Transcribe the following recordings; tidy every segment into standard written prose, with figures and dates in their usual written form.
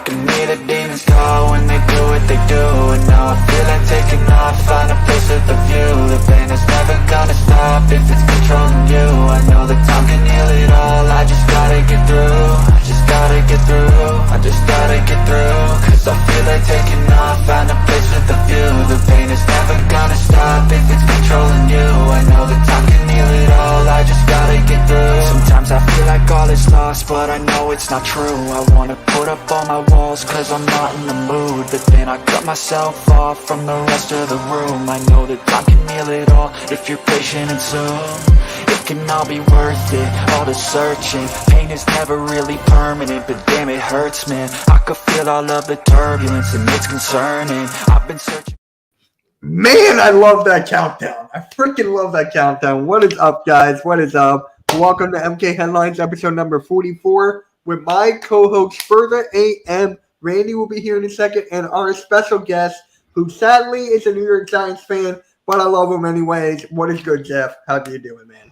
can hear the demons call when they do what they do. And now I feel like taking off, find a place with a view. The pain is never gonna stop if it's controlling you. I know that time can heal it all, I just gotta get through. I just gotta get through, I just gotta get through. Cause I feel like taking off, find a place with a view. The pain is never gonna stop if it's controlling you. I know that time can heal it all, I just gotta get through. Sometimes I feel like all is lost, but I know it's not true. I wanna put up all my walls cause I'm not in the mood. But then I cut myself off from the rest of the room. I know that time can heal it all if you're patient and soon. It can all be worth it, all the searching. Pain is never really permanent, but damn it hurts, man. I could feel all of the turbulence and it's concerning. I've been searching. Man, I love that countdown. I freaking love that countdown. What is up, guys? What is up? Welcome to MK Headlines, episode number 44, with my co-host, Further AM. Randy will be here in a second, and our special guest, who sadly is a New York Giants fan, but I love him anyways. What is good, Jeff? How you doing, man?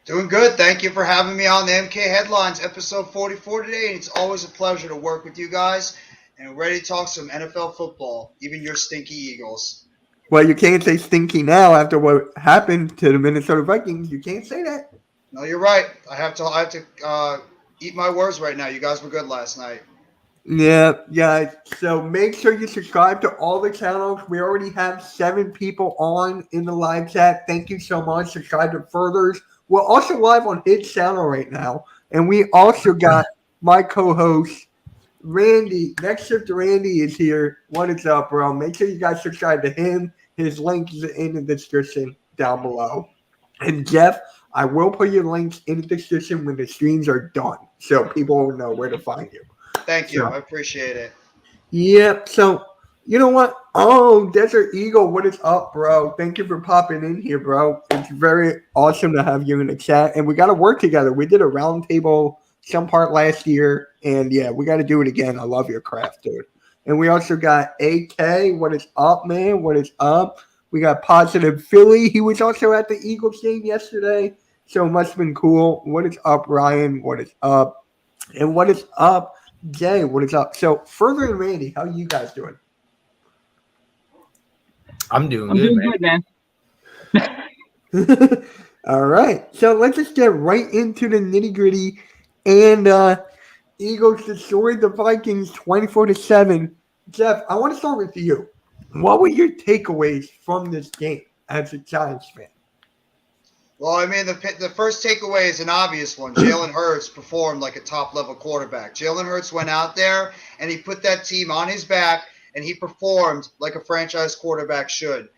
Doing good. Thank you for having me on the MK Headlines, episode 44 today. And it's always a pleasure to work with you guys, and we're ready to talk some NFL football, even your stinky Eagles. Well, you can't say stinky now after what happened to the Minnesota Vikings. You can't say that. No, you're right. I have to eat my words right now. You guys were good last night. Yeah, guys. So make sure you subscribe to all the channels. We already have 7 people on in the live chat. Thank you so much. Subscribe to Furthers. We're also live on his channel right now. And we also got my co-host, Randy. Next shift to Randy is here. What is up, bro? Make sure you guys subscribe to him. His link is in the description down below. And Jeff, I will put your links in the description when the streams are done, so people will know where to find you. Thank you. I appreciate it. Yep. So, you know what? Oh, Desert Eagle, what is up, bro? Thank you for popping in here, bro. It's very awesome to have you in the chat. And we got to work together. We did a roundtable some part last year. And, yeah, we got to do it again. I love your craft, dude. And we also got AK. What is up, man? What is up? We got Positive Philly. He was also at the Eagles game yesterday. So it must have been cool. What is up, Ryan? What is up? And what is up, Jay? What is up? So, Further and Randy, how are you guys doing? I'm doing good, man. All right. So, let's just get right into the nitty-gritty. And Eagles destroyed the Vikings 24-7. Jeff, I want to start with you. What were your takeaways from this game as a Giants fan? Well, I mean, the first takeaway is an obvious one. Jalen Hurts performed like a top-level quarterback. Jalen Hurts went out there, and he put that team on his back, and he performed like a franchise quarterback should.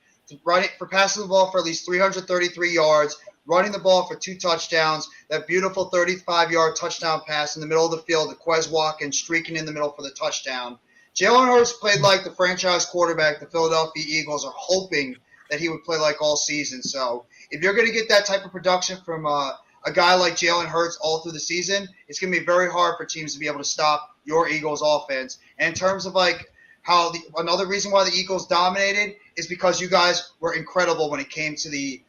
For passing the ball for at least 333 yards, running the ball for 2 touchdowns, that beautiful 35-yard touchdown pass in the middle of the field to Quez Watkins streaking in the middle for the touchdown. Jalen Hurts played like the franchise quarterback the Philadelphia Eagles are hoping that he would play like all season. So if you're going to get that type of production from a guy like Jalen Hurts all through the season, it's going to be very hard for teams to be able to stop your Eagles offense. And in terms of like how another reason why the Eagles dominated is because you guys were incredible when it came to the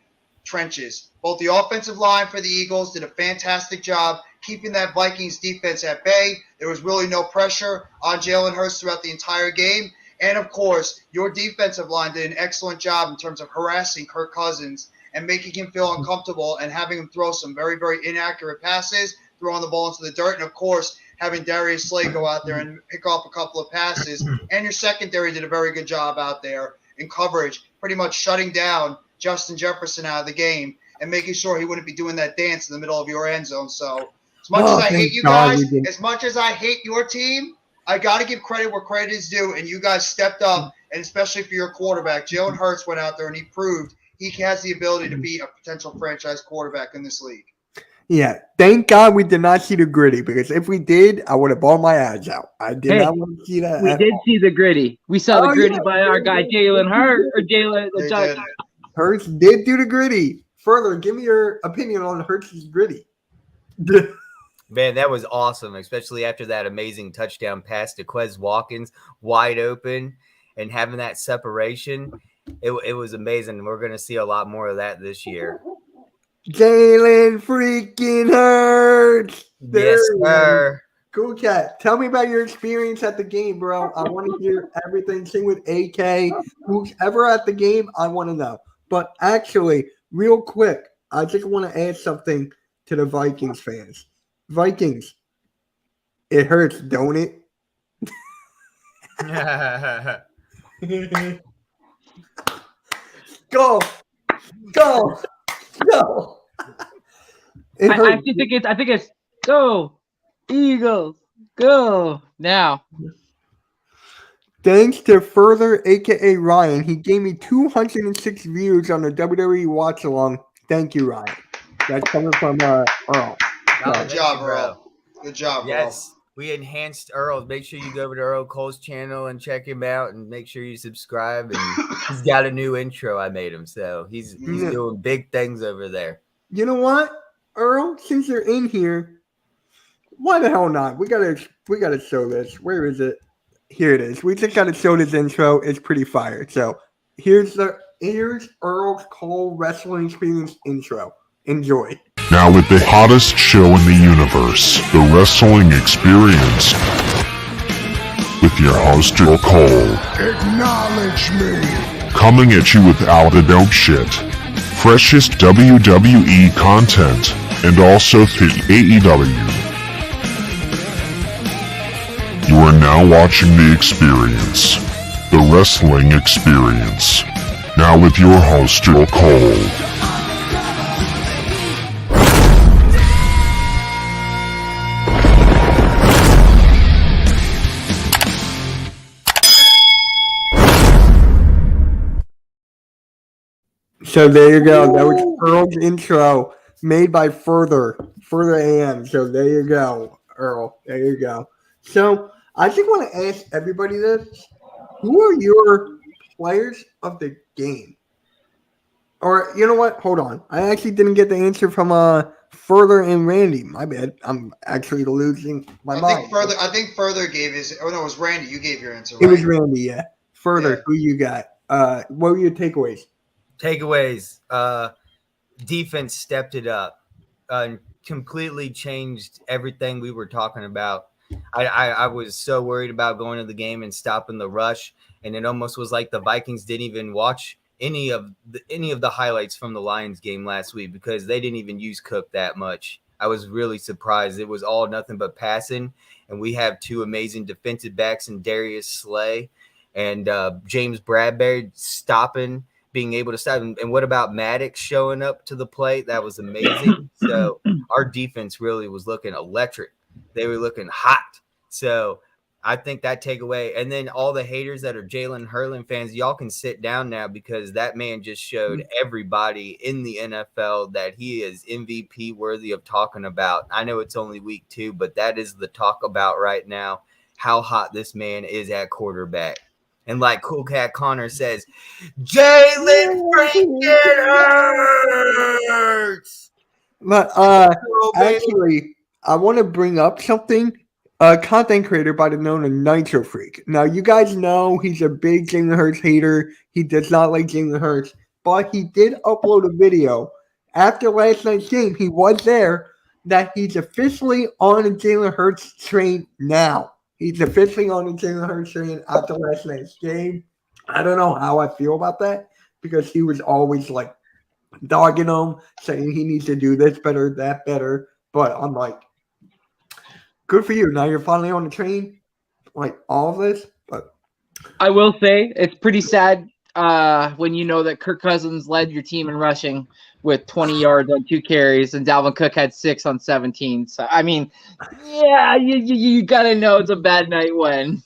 trenches. Both the offensive line for the Eagles did a fantastic job keeping that Vikings defense at bay. There was really no pressure on Jalen Hurts throughout the entire game. And, of course, your defensive line did an excellent job in terms of harassing Kirk Cousins and making him feel uncomfortable and having him throw some very, very inaccurate passes, throwing the ball into the dirt, and, of course, having Darius Slay go out there and pick off a couple of passes. And your secondary did a very good job out there in coverage, pretty much shutting down Justin Jefferson out of the game and making sure he wouldn't be doing that dance in the middle of your end zone. So as much as I hate you guys, as much as I hate your team, I got to give credit where credit is due, and you guys stepped up, and especially for your quarterback. Jalen Hurts went out there, and he proved he has the ability to be a potential franchise quarterback in this league. Yeah, thank God we did not see the gritty, because if we did, I would have balled my eyes out. I did not want to see that. We did see the gritty. We saw the gritty by our guy Jalen Hurts or Jalen. Hurts did do the gritty. Further, give me your opinion on Hurts' gritty. Man, that was awesome, especially after that amazing touchdown pass to Quez Watkins, wide open, and having that separation. It was amazing. We're going to see a lot more of that this year. Jalen freaking Hurts. Yes, sir. Cool Cat, tell me about your experience at the game, bro. I want to hear everything. Same with AK. Who's ever at the game, I want to know. But actually, real quick, I just want to add something to the Vikings fans. Vikings, it hurts, don't it? Go, go, go. It I hurts. actually think it's go Eagles, go now. Thanks to Further, aka Ryan, he gave me 206 views on the WWE watch along. Thank you, Ryan. That's coming from Earl. Oh, Good thank job, you, bro. Earl. Good job, Yes, we enhanced Earl. Make sure you go over to Earl Cole's channel and check him out, and make sure you subscribe. And he's got a new intro I made him, so he's doing big things over there. You know what, Earl? Since you're in here, why the hell not? We gotta show this. Where is it? Here it is. We just gotta show this intro. It's pretty fire. So here's Earl Cole Wrestling Experience intro. Enjoy. Now with the hottest show in the universe, The Wrestling Experience, with your host, Earl Cole. Acknowledge me. Coming at you with all the dope shit, freshest WWE content, and also the AEW. You are now watching The Experience, The Wrestling Experience. Now with your host, Earl Cole. So there you go. That was Earl's intro made by Further AM. So there you go, Earl. There you go. So I just want to ask everybody this. Who are your players of the game? Or you know what? Hold on. I actually didn't get the answer from Further and Randy. My bad. I'm actually losing my mind. I think Further gave his. Oh no, it was Randy. You gave your answer. Right? It was Randy. Yeah. Further. Yeah. Who you got? What were your takeaways? Takeaways. Defense stepped it up. Completely changed everything we were talking about. I was so worried about going to the game and stopping the rush, and it almost was like the Vikings didn't even watch any of the highlights from the Lions game last week because they didn't even use Cook that much. I was really surprised. It was all nothing but passing, and we have two amazing defensive backs in Darius Slay and James Bradbury stopping. Being able to stop. And what about Maddox showing up to the plate? That was amazing. So our defense really was looking electric. They were looking hot. So I think that takeaway. And then all the haters that are Jalen Hurlin fans, y'all can sit down now because that man just showed everybody in the NFL that he is MVP worthy of talking about. I know it's only week 2, but that is the talk about right now, how hot this man is at quarterback. And like Cool Cat Connor says, Jalen freaking Hurts. But actually, I want to bring up something. A content creator by the name of Nitro Freak. Now, you guys know he's a big Jalen Hurts hater. He does not like Jalen Hurts. But he did upload a video after last night's game. He was there that he's officially on the Jalen Hurts train now. He's officially on the Jalen Hurts train after last night's game. I don't know how I feel about that because he was always like dogging him, saying he needs to do this better, that better. But I'm like, good for you. Now you're finally on the train, like all of this. But I will say it's pretty sad when you know that Kirk Cousins led your team in rushing with 20 yards on 2 carries, and Dalvin Cook had 6 on 17. So I mean, yeah, you gotta know it's a bad night when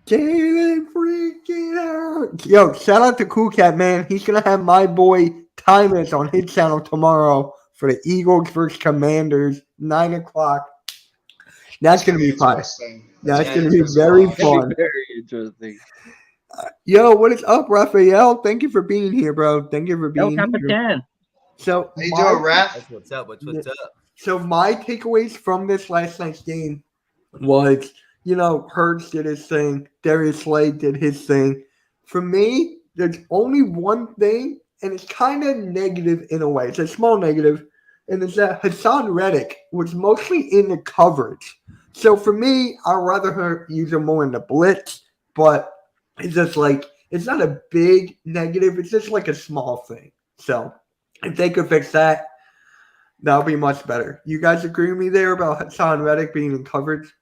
Jalen freaking Hurts. Yo, shout out to Cool Cat, man. He's gonna have my boy Tymus on his channel tomorrow for the Eagles versus Commanders, 9 o'clock. That's going to be fun. That's going to be very fun. Very interesting. Yo, what is up, Raphael? Thank you for being here, bro. Thank you for being here. So, how you doing, Raph? What's up? What's up? So my takeaways from this last night's game was, you know, Hurts did his thing. Darius Slay did his thing. For me, there's only one thing, and it's kind of negative in a way. It's a small negative, and it's that Hassan Reddick was mostly in the coverage. So for me, I'd rather use him more in the blitz, but it's just like it's not a big negative. It's just like a small thing. So if they could fix that, that'll be much better. You guys agree with me there about Hassan Reddick being in coverage?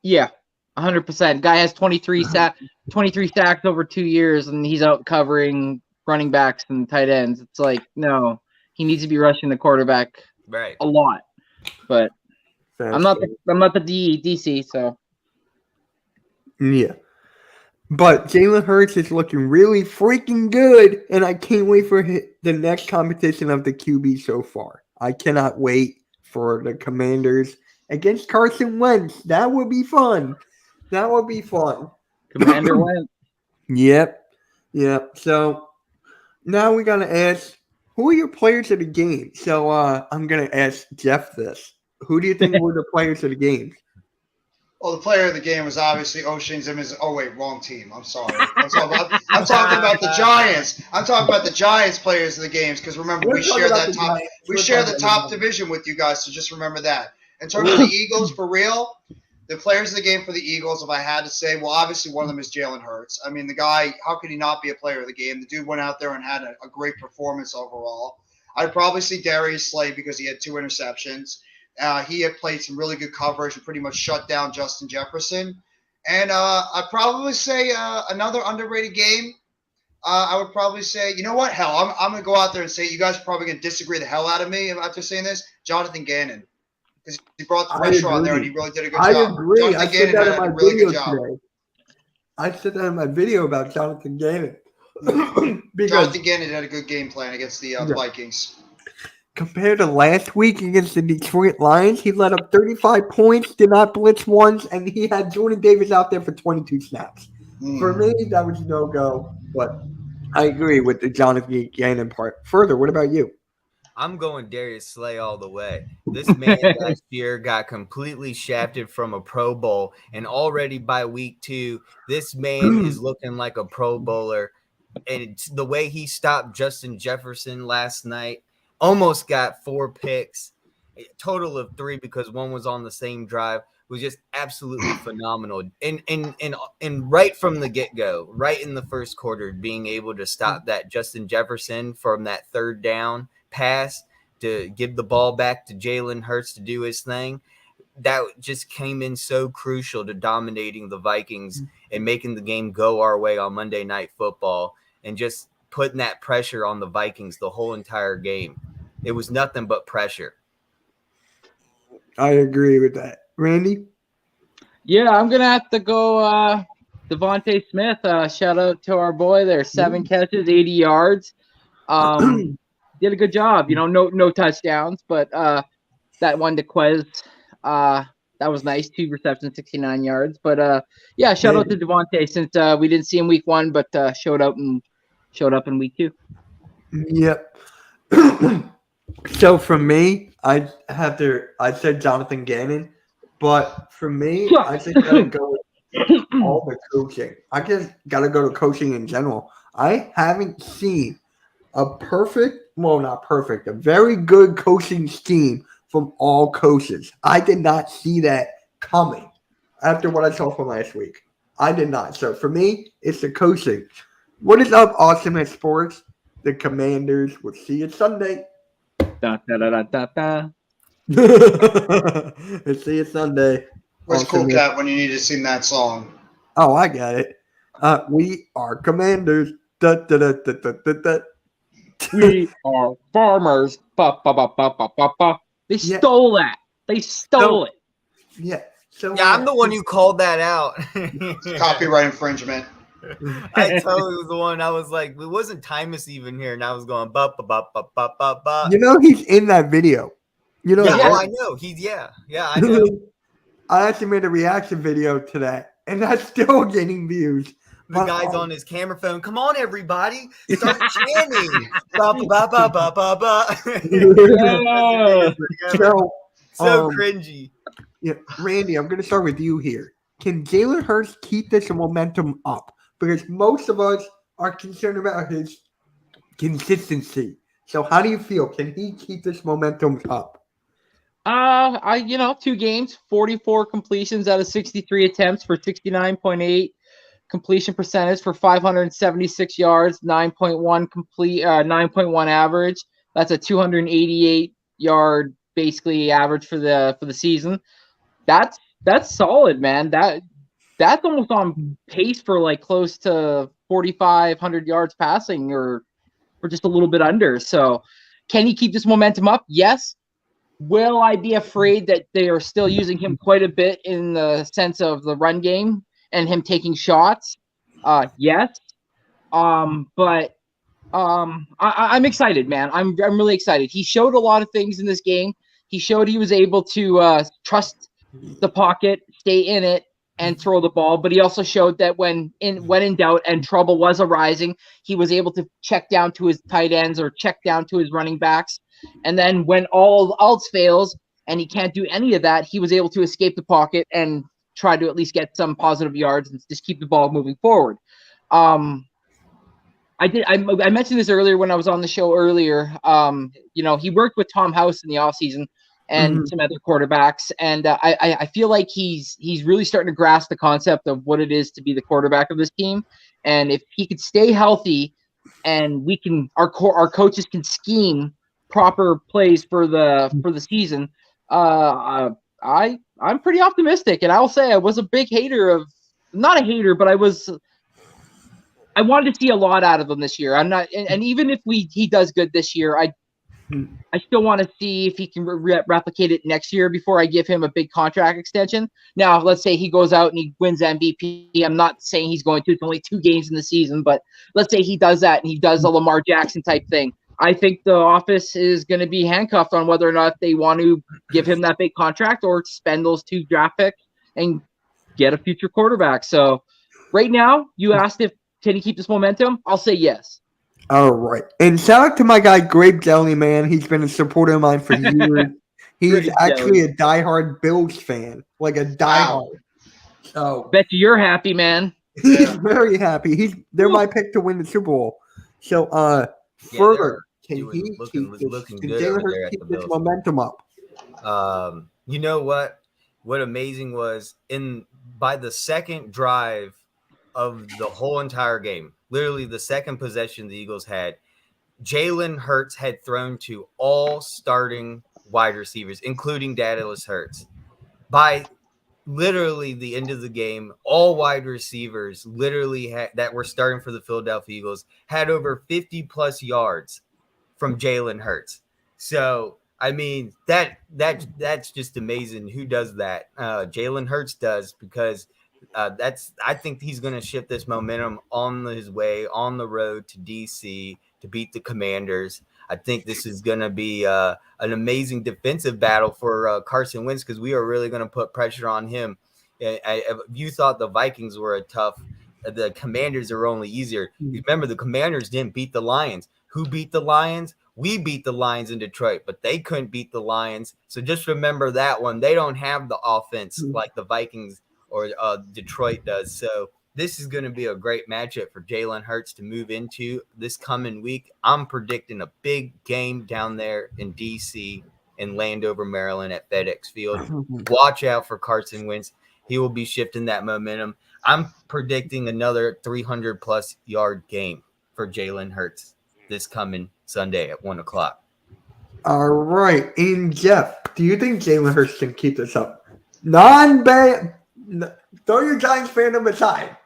Yeah, 100%. Guy has 23 sacks over 2 years, and he's out covering running backs and tight ends. It's like, no, he needs to be rushing the quarterback a lot. But I'm not the DC, so yeah. But Jalen Hurts is looking really freaking good, and I can't wait for the next competition of the QB so far. I cannot wait for the Commanders against Carson Wentz. That would be fun. That would be fun. Commander Wentz. Yep. So now we got to ask, who are your players of the game? So I'm going to ask Jeff this. Who do you think were the players of the game? Well, the player of the game was obviously O'Shane Simmons. Oh wait, wrong team. I'm sorry. I'm talking about the Giants. I'm talking about the Giants players of the games because remember we share that top. We share the top division with you guys, so just remember that. In terms of the Eagles, for real, the players of the game for the Eagles, if I had to say, well, obviously one of them is Jalen Hurts. I mean, the guy, how could he not be a player of the game? The dude went out there and had a great performance overall. I'd probably see Darius Slay because he had 2 interceptions. He had played some really good coverage and pretty much shut down Justin Jefferson. And I'd probably say another underrated game. I would probably say, you know what? Hell, I'm going to go out there and say you guys are probably going to disagree the hell out of me after saying this. Jonathan Gannon. Because he brought the pressure on there and he really did a good job. I agree. Jonathan I said Gannon that had in my a really video good job. today. I said that in my video about Jonathan Gannon. Because Jonathan Gannon had a good game plan against the Vikings. compared to last week against the Detroit Lions, he let up 35 points, did not blitz once, and he had Jordan Davis out there for 22 snaps. For me, that was no-go, but I agree with the Jonathan Gannon part. Further, what about you? I'm going Darius Slay all the way. This man last year got completely shafted from a Pro Bowl, and already by week 2, this man is looking like a Pro Bowler. And the way he stopped Justin Jefferson last night, almost got 4 picks, a total of 3 because one was on the same drive, was just absolutely phenomenal. And right from the get-go, right in the first quarter, being able to stop that Justin Jefferson from that 3rd down pass to give the ball back to Jalen Hurts to do his thing, that just came in so crucial to dominating the Vikings and making the game go our way on Monday Night Football and just putting that pressure on the Vikings the whole entire game. It was nothing but pressure. I agree with that. Randy? Yeah, I'm going to have to go Devontae Smith. Shout out to our boy there. 7 catches, 80 yards. Did a good job. You know, no touchdowns, but that one to Quez, that was nice. 2 receptions, 69 yards. But, yeah, shout out to Devontae since we didn't see him week 1, but showed up in week 2. Yep. So for me, I said Jonathan Gannon, but for me, I just gotta go with all the coaching. I just gotta go to coaching in general. I haven't seen a very good coaching scheme from all coaches. I did not see that coming after what I saw from last week. I did not. So for me, it's the coaching. What is up, Awesome at Sports? The Commanders. We'll see you Sunday. Da, da, da, da, da, da. We'll see you Sunday. Where's Awesome. Cool Cat when you need to sing that song? Oh, I got it. We are Commanders. Da, da, da, da, da, da, da. We are farmers. Ba, ba, ba, ba, ba, ba, ba. They stole that. They stole it. Yeah. So, Yeah, I'm the one who called that out. Copyright infringement. I totally was the one. I was like, it wasn't Timus even here, and I was going ba ba ba ba ba ba ba. You know he's in that video. You know. Yeah, I know. I know. I actually made a reaction video to that, and that's still getting views. The guy's on his camera phone. Come on, everybody, start chanting. Ba ba ba ba ba ba. So cringy. Yeah, Randy, I'm going to start with you here. Can Jalen Hurts keep this momentum up? Because most of us are concerned about his consistency. So how do you feel? Can he keep this momentum up? I 2 games, 44 completions out of 63 attempts for 69.8 completion percentage for 576 yards, 9.1 average. That's a 288 yard basically average for the season. That's solid, man. That's almost on pace for like close to 4,500 yards passing or just a little bit under. So can he keep this momentum up? Yes. Will I be afraid that they are still using him quite a bit in the sense of the run game and him taking shots? Yes. But I'm excited, man. I'm really excited. He showed a lot of things in this game. He showed he was able to trust the pocket, stay in it, and throw the ball. But he also showed that when in doubt and trouble was arising, he was able to check down to his tight ends or check down to his running backs. And then when all else fails and he can't do any of that, he was able to escape the pocket and try to at least get some positive yards and just keep the ball moving forward. I mentioned this earlier when I was on the show earlier. He worked with Tom House in the offseason and some other quarterbacks, and I feel like he's really starting to grasp the concept of what it is to be the quarterback of this team. And if he could stay healthy, and our coaches can scheme proper plays for the season, I'm pretty optimistic. And I will say I was a big hater of, not a hater, but I wanted to see a lot out of him this year. I'm not, and even if he does good this year, I still want to see if he can replicate it next year before I give him a big contract extension. Now, let's say he goes out and he wins MVP. I'm not saying he's going to. It's only 2 games in the season, but let's say he does that and he does a Lamar Jackson type thing. I think the office is going to be handcuffed on whether or not they want to give him that big contract or spend those 2 draft picks and get a future quarterback. So right now, you asked if can he keep this momentum? I'll say yes. All right. And shout out to my guy, Grape Jelly, man. He's been a supporter of mine for years. He's actually a diehard Bills fan. Like a diehard. Wow. So bet you're happy, man. He's very happy. They're my pick to win the Super Bowl. So further, can he keep this momentum up? You know what? What amazing was by the second drive of the whole entire game, literally the second possession the Eagles had, Jalen Hurts had thrown to all starting wide receivers, including Dallas Hurts. By literally the end of the game, all wide receivers literally that were starting for the Philadelphia Eagles had over 50 plus yards from Jalen Hurts. So I mean that's just amazing. Who does that? Jalen Hurts does, because I think he's going to shift this momentum on his way on the road to DC to beat the Commanders. I think this is going to be an amazing defensive battle for Carson Wentz, because we are really going to put pressure on him. If you thought the Vikings were tough, the Commanders are only easier. Remember, the Commanders didn't beat the Lions. Who beat the Lions? We beat the Lions in Detroit, but they couldn't beat the Lions. So just remember that one. They don't have the offense like the Vikings or Detroit does. So this is going to be a great matchup for Jalen Hurts to move into this coming week. I'm predicting a big game down there in D.C. in Landover, Maryland at FedEx Field. Watch out for Carson Wentz. He will be shifting that momentum. I'm predicting another 300-plus yard game for Jalen Hurts this coming Sunday at 1 o'clock. All right. And Jeff, do you think Jalen Hurts can keep this up? Non-bad. Throw your Giants fandom aside.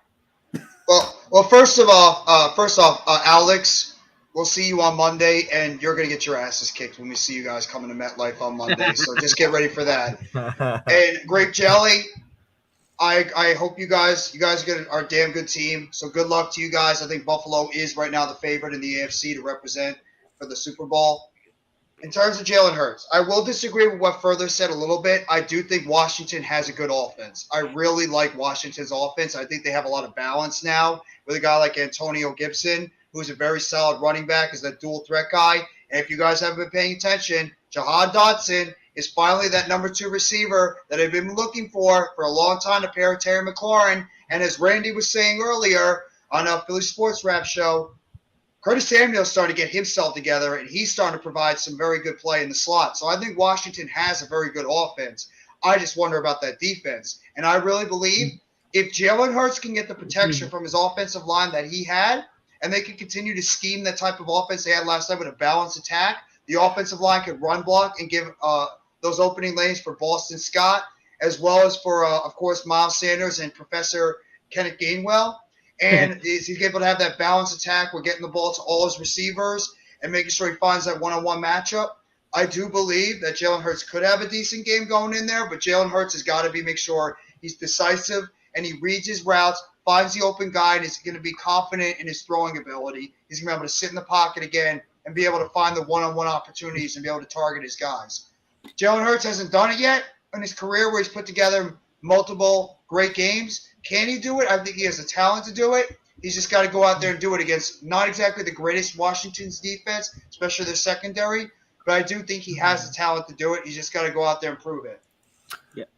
Well, first off, Alex, we'll see you on Monday, and you're going to get your asses kicked when we see you guys coming to MetLife on Monday. So just get ready for that. And Grape Jelly, I hope you guys are a damn good team. So good luck to you guys. I think Buffalo is right now the favorite in the AFC to represent for the Super Bowl. In terms of Jalen Hurts, I will disagree with what Further said a little bit. I do think Washington has a good offense. I really like Washington's offense. I think they have a lot of balance now with a guy like Antonio Gibson, who's a very solid running back, is that dual threat guy. And if you guys haven't been paying attention, Jahan Dotson is finally that number 2 receiver that I've been looking for a long time to pair with Terry McLaurin. And as Randy was saying earlier on a Philly Sports Wrap show, Curtis Samuel's starting to get himself together, and he's starting to provide some very good play in the slot. So I think Washington has a very good offense. I just wonder about that defense. And I really believe if Jalen Hurts can get the protection from his offensive line that he had, and they can continue to scheme the type of offense they had last night with a balanced attack, the offensive line could run block and give those opening lanes for Boston Scott, as well as for, of course, Miles Sanders and Professor Kenneth Gainwell. And he's able to have that balanced attack. We're getting the ball to all his receivers and making sure he finds that one-on-one matchup. I do believe that Jalen Hurts could have a decent game going in there, but Jalen Hurts has got to make sure he's decisive and he reads his routes, finds the open guy, and is going to be confident in his throwing ability. He's going to be able to sit in the pocket again and be able to find the one-on-one opportunities and be able to target his guys. Jalen Hurts hasn't done it yet in his career where he's put together multiple great games. Can he do it? I think he has the talent to do it. He's just got to go out there and do it against not exactly the greatest Washington's defense, especially their secondary, but I do think he has the talent to do it. He's just got to go out there and prove it.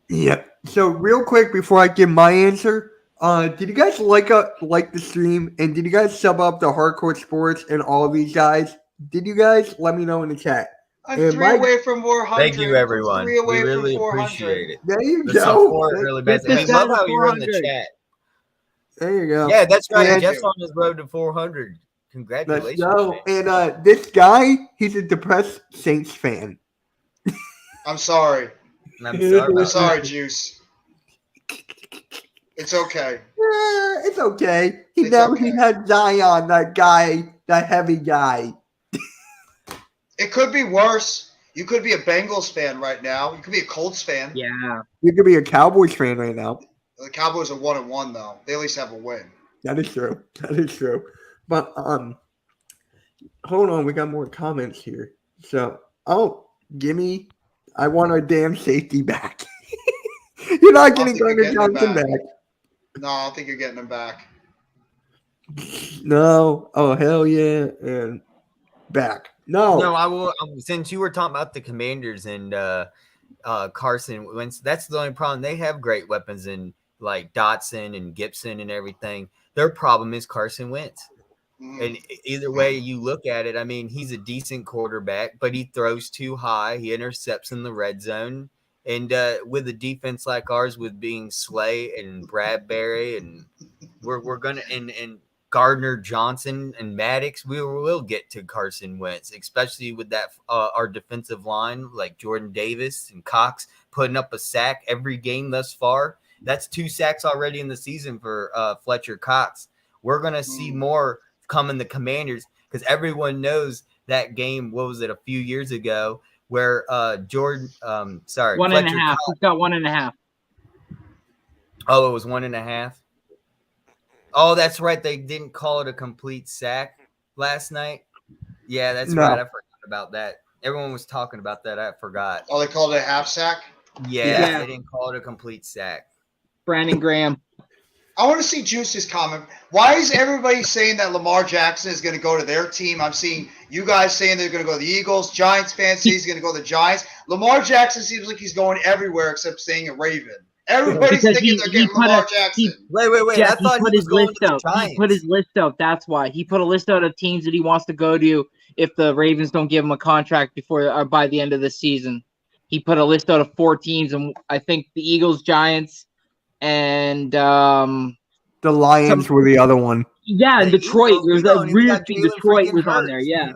Yeah. So real quick before I give my answer, did you guys like the stream, and did you guys sub up the Hardcore Sports and all of these guys? Did you guys let me know in the chat? I'm And 3 away from 400. Thank you, everyone. I'm We 3 away really from 400. appreciate it. There you The go. support really matters. Get We this love down to how you're in the 400. chat. There you go. Yeah, that's right. Yeah. Jeff's on his road to 400. Let's Congratulations. go. man. And this guy, he's a depressed Saints fan. I'm sorry. I'm sorry. I'm about sorry, Juice. It's okay. It's okay. He It's never okay. he had Zion, that guy, that heavy guy. It could be worse. You could be a Bengals fan right now. You could be a Colts fan. Yeah. You could be a Cowboys fan right now. The Cowboys are 1-1 though. They at least have a win. That is true. That is true. But hold on, we got more comments here. So, gimme. I want our damn safety back. You're not getting think you're Gardner getting him Johnson back. back. No, I don't think you're getting them back. No. Oh hell yeah, and back. No. No, I will. Since you were talking about the Commanders and Carson Wentz, that's the only problem. They have great weapons in like Dotson and Gibson and everything. Their problem is Carson Wentz. And either way you look at it, I mean, he's a decent quarterback, but he throws too high. He intercepts in the red zone. And with a defense like ours, with being Slay and Bradbury, and we're gonna and Gardner Johnson and Maddox, we will get to Carson Wentz, especially with that our defensive line like Jordan Davis and Cox putting up a sack every game thus far. That's 2 sacks already in the season for Fletcher Cox. We're gonna see more come in the Commanders because everyone knows that game. What was it, a few years ago? Where Jordan, sorry, 1.5. Fletcher He's got 1.5. Oh, it was 1.5. Oh, that's right. They didn't call it a complete sack last night. Yeah, that's No. right. I forgot about that. Everyone was talking about that. I forgot. Oh, they called it a half sack? Yeah, Yeah. they didn't call it a complete sack. Brandon Graham. I want to see Juice's comment. Why is everybody saying that Lamar Jackson is going to go to their team? I'm seeing you guys saying they're going to go to the Eagles. Giants fans say he's going to go to the Giants. Lamar Jackson seems like he's going everywhere except staying a Raven. Everybody's Because thinking he- they're he getting put Lamar a- Jackson. Wait. Jeff, I thought he put was his going list to the out. Giants. He put his list out. That's why he put a list out of teams that he wants to go to if the Ravens don't give him a contract before or by the end of the season. He put a list out of 4 teams, and I think the Eagles, Giants, and The Lions were the other one. yeah, and The Detroit. Eagles, There's we a don't even weird got thing. Jalen Detroit freaking was on Hurts. there. Yeah.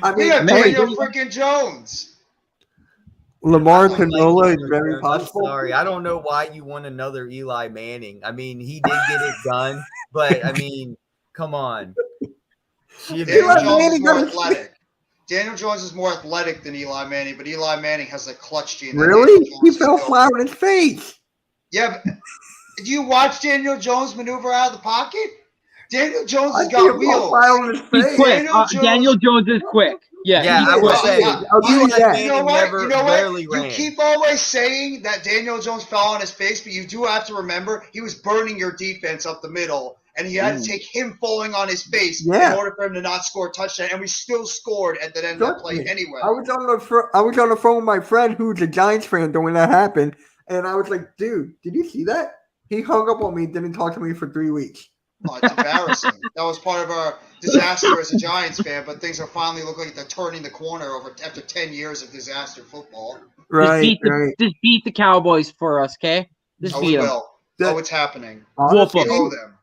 I We mean, got Mary, Daniel did- freaking Jones. Lamar I don't like Canola is Jalen very Hurts. I'm possible. sorry. I don't know why you want another Eli Manning. I mean, he did get it done, but I mean, come on. Daniel Eli Jones is Manning more got a- athletic. Daniel Jones is more athletic than Eli Manning, but Eli Manning has a clutch gene. that Really? Daniel He Jones fell still- flat on his face. Yeah, but do you watch Daniel Jones maneuver out of the pocket? Daniel Jones I has see him got fall wheels. flat on his He's face. quick. Daniel Jones- Daniel Jones is quick. Yeah, Yeah, he's I will quick. say I'll give you Eli that. You know Manning what? never You know barely what? You ran. keep always saying that Daniel Jones fell on his face, but you do have to remember he was burning your defense up the middle, and he had to take him falling on his face Yeah. in order for him to not score a touchdown, and we still scored at the end of that play Trust me. anyway. I was on the phone with my friend who's a Giants fan when that happened, and I was like, "Dude, did you see that?" He hung up on me, didn't talk to me for 3 weeks. Oh, it's embarrassing. That was part of our disaster as a Giants fan, but things are finally looking like they're turning the corner after 10 years of disaster football. Right. Just beat the Cowboys for us, okay? Just Oh, beat we them. will. Oh, it's happening. Honestly, We owe them.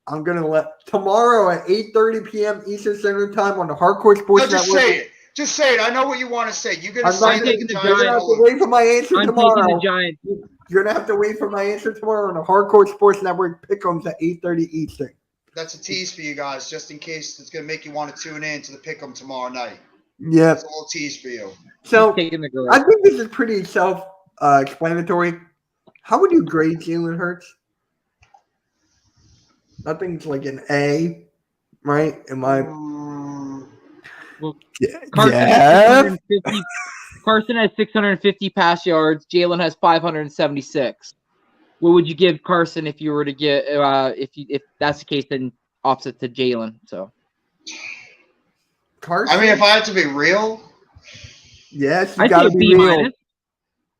I'm gonna let tomorrow at 8:30 p.m. Eastern Standard Time on the Hardcore Sports No, just Network. say it. Just say it. I know what you want to say. You're gonna I'm say not that taking the the Giants. You're gonna have to owe wait for my answer I'm tomorrow. taking the Giants. You're gonna have to wait for my answer tomorrow on the Hardcore Sports Network. Pick'ems at 8:30 Eastern. That's a tease for you guys, just in case it's gonna make you want to tune in to the pick'em tomorrow night. Yeah. It's a little tease for you. So Taking the girl. I think this is pretty self-explanatory. How would you grade Jalen Hurts? I think it's like an A, right? Am I? Well, Yeah. Carson has 650 pass yards. Jalen has 576. What would you give Carson if you were to get if that's the case, then opposite to Jalen? So Carson. I mean, if I had to be real, yes, you I'd gotta say be B real. minus.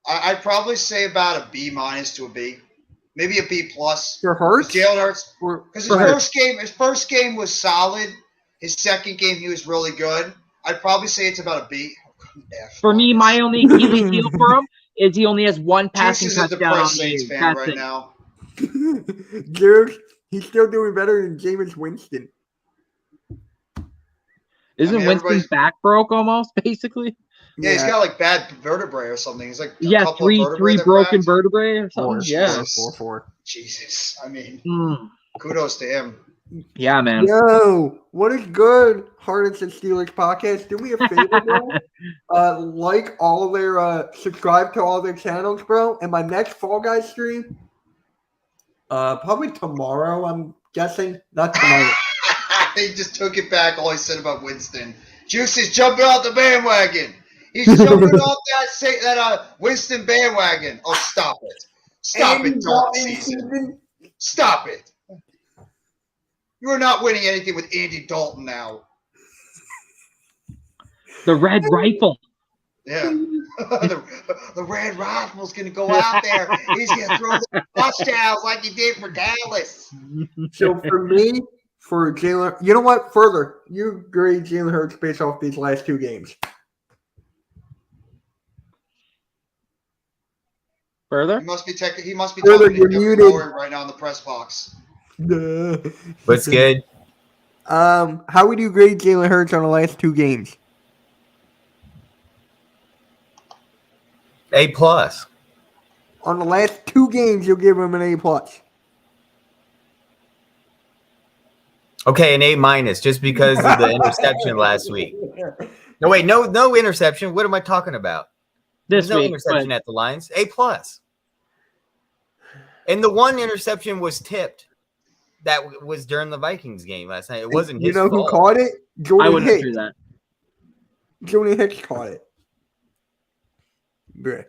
I'd probably say about a B- to a B, maybe a B+. For Hurts? Jalen Hurts, Or- because go ahead. his first game was solid. His second game, he was really good. I'd probably say it's about a B. F. For me, my only Achilles heel for him is he only has one passing Juice is a touchdown on depressed the Saints game. fan That's right it. now. Dude, he's still doing better than Jameis Winston. Isn't Winston's everybody's- back broke almost, basically? Yeah, he's got like bad vertebrae or something. He's like a Yeah, couple of vertebrae three that broken cracked. vertebrae or something. Yeah. Four. Jesus, I mean, Mm. kudos to him. Yeah, man. Yo, what is good, Hornets and Steelers podcast? Do me a favor, bro. Like all their, subscribe to all their channels, bro. And my next Fall Guys stream, probably tomorrow. I'm guessing, not tomorrow. He just took it back. All he said about Winston. Juice is jumping off the bandwagon. He's jumping off that Winston bandwagon. Oh, stop it! Stop it, Dalton season. Stop it! You are not winning anything with Andy Dalton now. The red rifle. Yeah. the Red Rifle's going to go out there. He's going to throw the touchdowns like he did for Dallas. So for me, for Jalen, you know what? Further, you grade Jalen Hurts based off these last two games. Further? He must be Further, talking you're to Jeffrey muted. Loring right now in the press box. What's good? How would you grade Jalen Hurts on the last two games? A+. On the last two games, you'll give him an A+. Okay, an A- just because of the interception last week. No, wait, no interception. What am I talking about? This There's no week, interception at the Lions. A+. And the one interception was tipped. That was during the Vikings game last night. It wasn't his You know fault. who caught it? I Jordan wouldn't Hicks. do that. Jordan Hicks caught it. Bruh.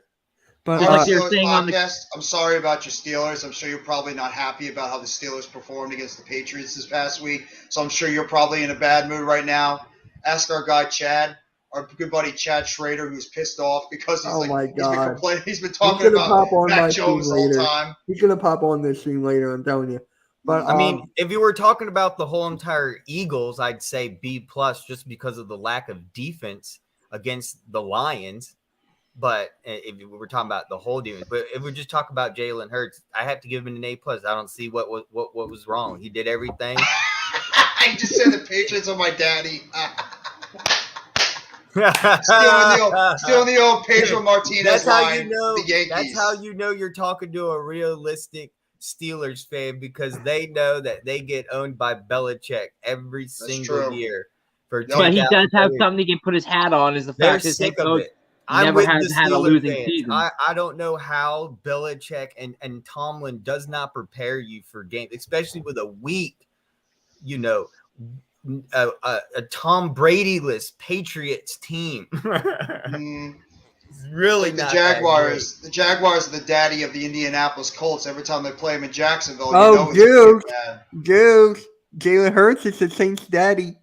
But All right, Like you're Steelers saying on the- podcast. I'm sorry about your Steelers. I'm sure you're probably not happy about how the Steelers performed against the Patriots this past week. So I'm sure you're probably in a bad mood right now. Ask our guy Chad, our good buddy Chad Schrader, who's pissed off because he's my he's been God. complaining. He's been He's talking gonna about pop on my Mac Jones the stream whole later. time. he's gonna pop on this stream later. I'm telling you. But I mean, if you were talking about the whole entire Eagles, I'd say B+ just because of the lack of defense against the Lions. But if we were talking about the whole defense, but if we just talk about Jalen Hurts, I have to give him an A+. I don't see what was wrong. He did everything. I just said the Patriots are my daddy. Stealing the old Pedro Martinez That's how line. you know. The Yankees. That's how you know you're talking to a realistic Steelers fan, because they know that they get owned by Belichick every single true. year. For But he 10,000 does have years. something he can put his hat on, is the They're fact his head sick of coach it. I'm never with has the had a Steelers losing fans. season. I don't know how Belichick and Tomlin does not prepare you for games, especially with a weak, a Tom Brady-less Patriots team. It's really The not Jaguars. The Jaguars are the daddy of the Indianapolis Colts. Every time they play them in Jacksonville, Oh, you know it's bad. dude, Jalen Hurts is the Saints' daddy.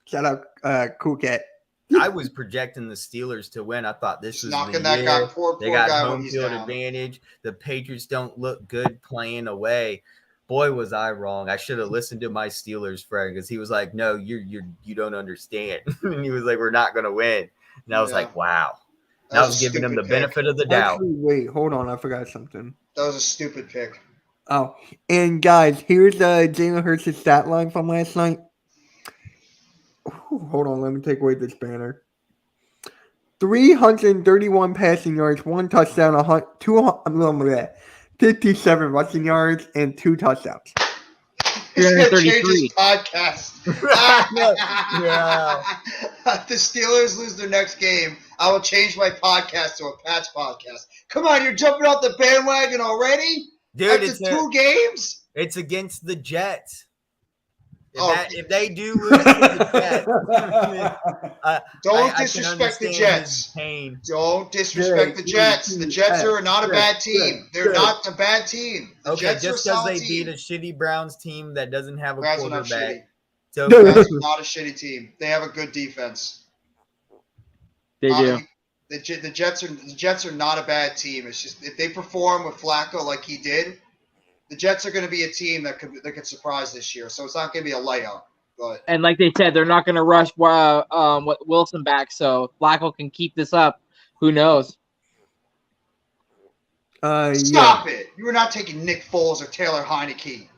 Shout out, Cool Cat. I was projecting the Steelers to win. I thought this was Knocking the that year. guy, poor They got guy when home he's field down. advantage. The Patriots don't look good playing away. boy, was I wrong. I should have listened to my Steelers friend because he was like, "No, you don't understand." And he was like, "We're not gonna win." And I was like, "Wow." And I was a giving him the stupid pick. benefit of the doubt. Actually, wait, hold on. I forgot something. That was a stupid pick. Oh, and guys, here's Jalen Hurts' stat line from last night. Ooh, hold on, let me take away this banner. 331 passing yards, 1 touchdown, 57 rushing yards, and 2 touchdowns. He's gonna change 333. his podcast. Yeah. The Steelers lose their next game, I will change my podcast to a Pats podcast. Come on, you're jumping off the bandwagon already? Dude, After 2 games? it's against the Jets. Oh. If they do lose to the Jets, Don't I can disrespect the understand Jets. his pain. Don't disrespect the Jets. The Jets are not a bad team. They're not a bad team. The Okay, Jets are a just because solid they team. beat a shitty Browns team that doesn't have a Browns are not quarterback. shitty. So Browns are not a shitty team. They have a good defense. They do. The Jets are not a bad team. It's just if they perform with Flacco like he did, the Jets are going to be a team that could surprise this year. So it's not going to be a layup. But And like they said, they're not going to rush Wilson back, so Flacco can keep this up. Who knows? stop it! You were not taking Nick Foles or Taylor Heineke.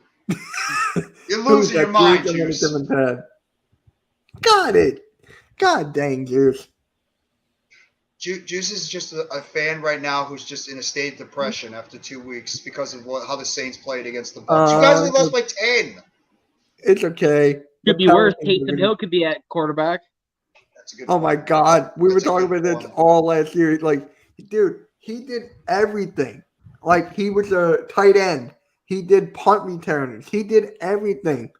You're losing your mind, Juice. Got it. God dang, Juice. Juice is just a fan right now who's just in a state of depression after 2 weeks because of how the Saints played against the Bucs. You guys only lost by 10. It's okay. Could be worse. Taysom Hill could be at quarterback. That's a good Oh my God. We were talking about this point. all last year. Like, dude, he did everything. Like, he was a tight end. He did punt returns. He did everything.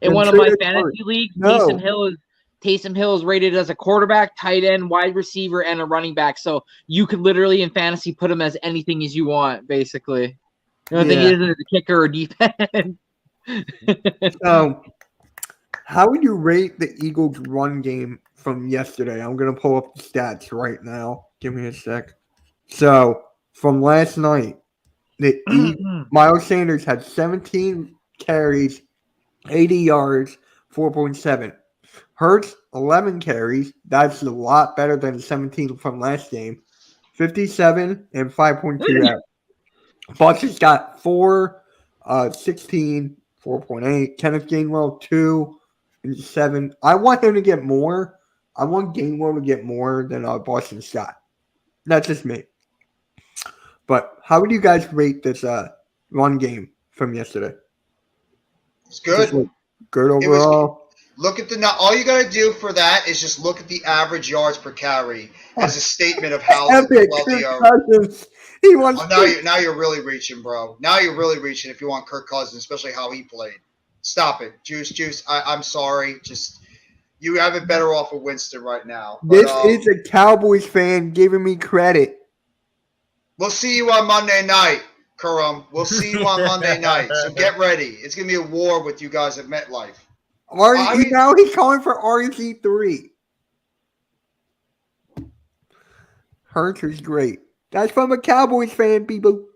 In one of my fantasy leagues, Taysom Hill is rated as a quarterback, tight end, wide receiver, and a running back. So you could literally in fantasy put him as anything as you want, basically. The only thing he isn't is a kicker or defense. So, how would you rate the Eagles' run game from yesterday? I'm going to pull up the stats right now. Give me a sec. So, from last night, Miles Sanders had 17 carries, 80 yards, 4.7. Hurts, 11 carries. That's a lot better than the 17 from last game. 57 and 5.2 average. Bucks got 4, 16, 4.8. Kenneth Gainwell, 2 and 7. I want him to get more. I want Gainwell to get more than Boston Scott. That's just me. But how would you guys rate this run game from yesterday? It's good. Good overall. Look at all you got to do for that is just look at the average yards per carry as a statement of how well they are. Now you're really reaching, bro. Now you're really reaching if you want Kirk Cousins, especially how he played. Stop it, Juice. I'm sorry. Just you have it better off with Winston right now. But, this is a Cowboys fan giving me credit. We'll see you on Monday night, Karam. We'll see you on Monday night. So get ready. It's gonna be a war with you guys at MetLife. Now he's calling for RG3. Hurts is great. That's from a Cowboys fan, people.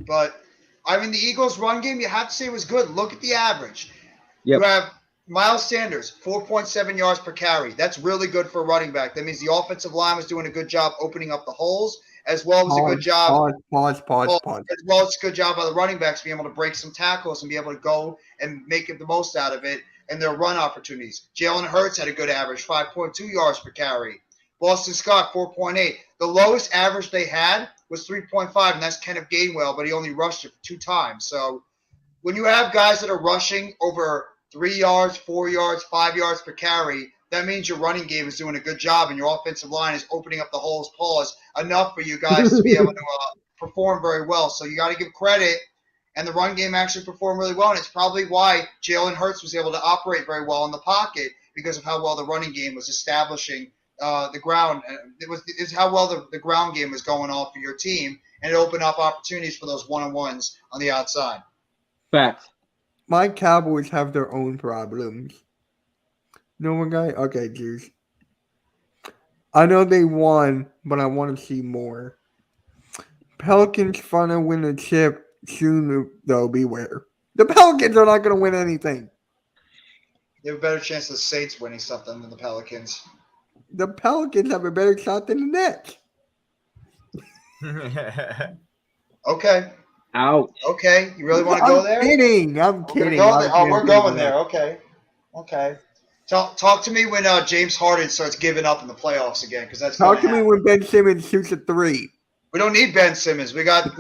But, the Eagles' run game, you have to say was good. Look at the average. Yep. You have Miles Sanders, 4.7 yards per carry. That's really good for a running back. That means the offensive line was doing a good job opening up the holes, as well as a good job. Pause. As well as a good job by the running backs being able to break some tackles and be able to go and make the most out of it and their run opportunities. Jalen Hurts had a good average, 5.2 yards per carry. Boston Scott, 4.8. The lowest average they had was 3.5, and that's Kenneth Gainwell, but he only rushed it 2 times. So when you have guys that are rushing over 3 yards, 4 yards, 5 yards per carry, that means your running game is doing a good job and your offensive line is opening up the holes, enough for you guys to be able to perform very well. So you got to give credit. And the run game actually performed really well. And it's probably why Jalen Hurts was able to operate very well in the pocket because of how well the running game was establishing the ground. It's how well the ground game was going off for your team. And it opened up opportunities for those one-on-ones on the outside. Fact. My Cowboys have their own problems. No one guy? Okay, Juice. I know they won, but I want to see more. Pelicans finally win a chip. soon though, beware. The Pelicans are not going to win anything. You have a better chance of the Saints winning something than the Pelicans. The Pelicans have a better shot than the Nets. Okay. Ouch. Okay. You really want to go there? I'm kidding. I'm We're kidding. gonna go there. Oh, we're going there. there. Okay. Okay. Talk to me when James Harden starts giving up in the playoffs again, because that's Talk to gonna me when Ben Simmons shoots a three. We don't need Ben Simmons. We got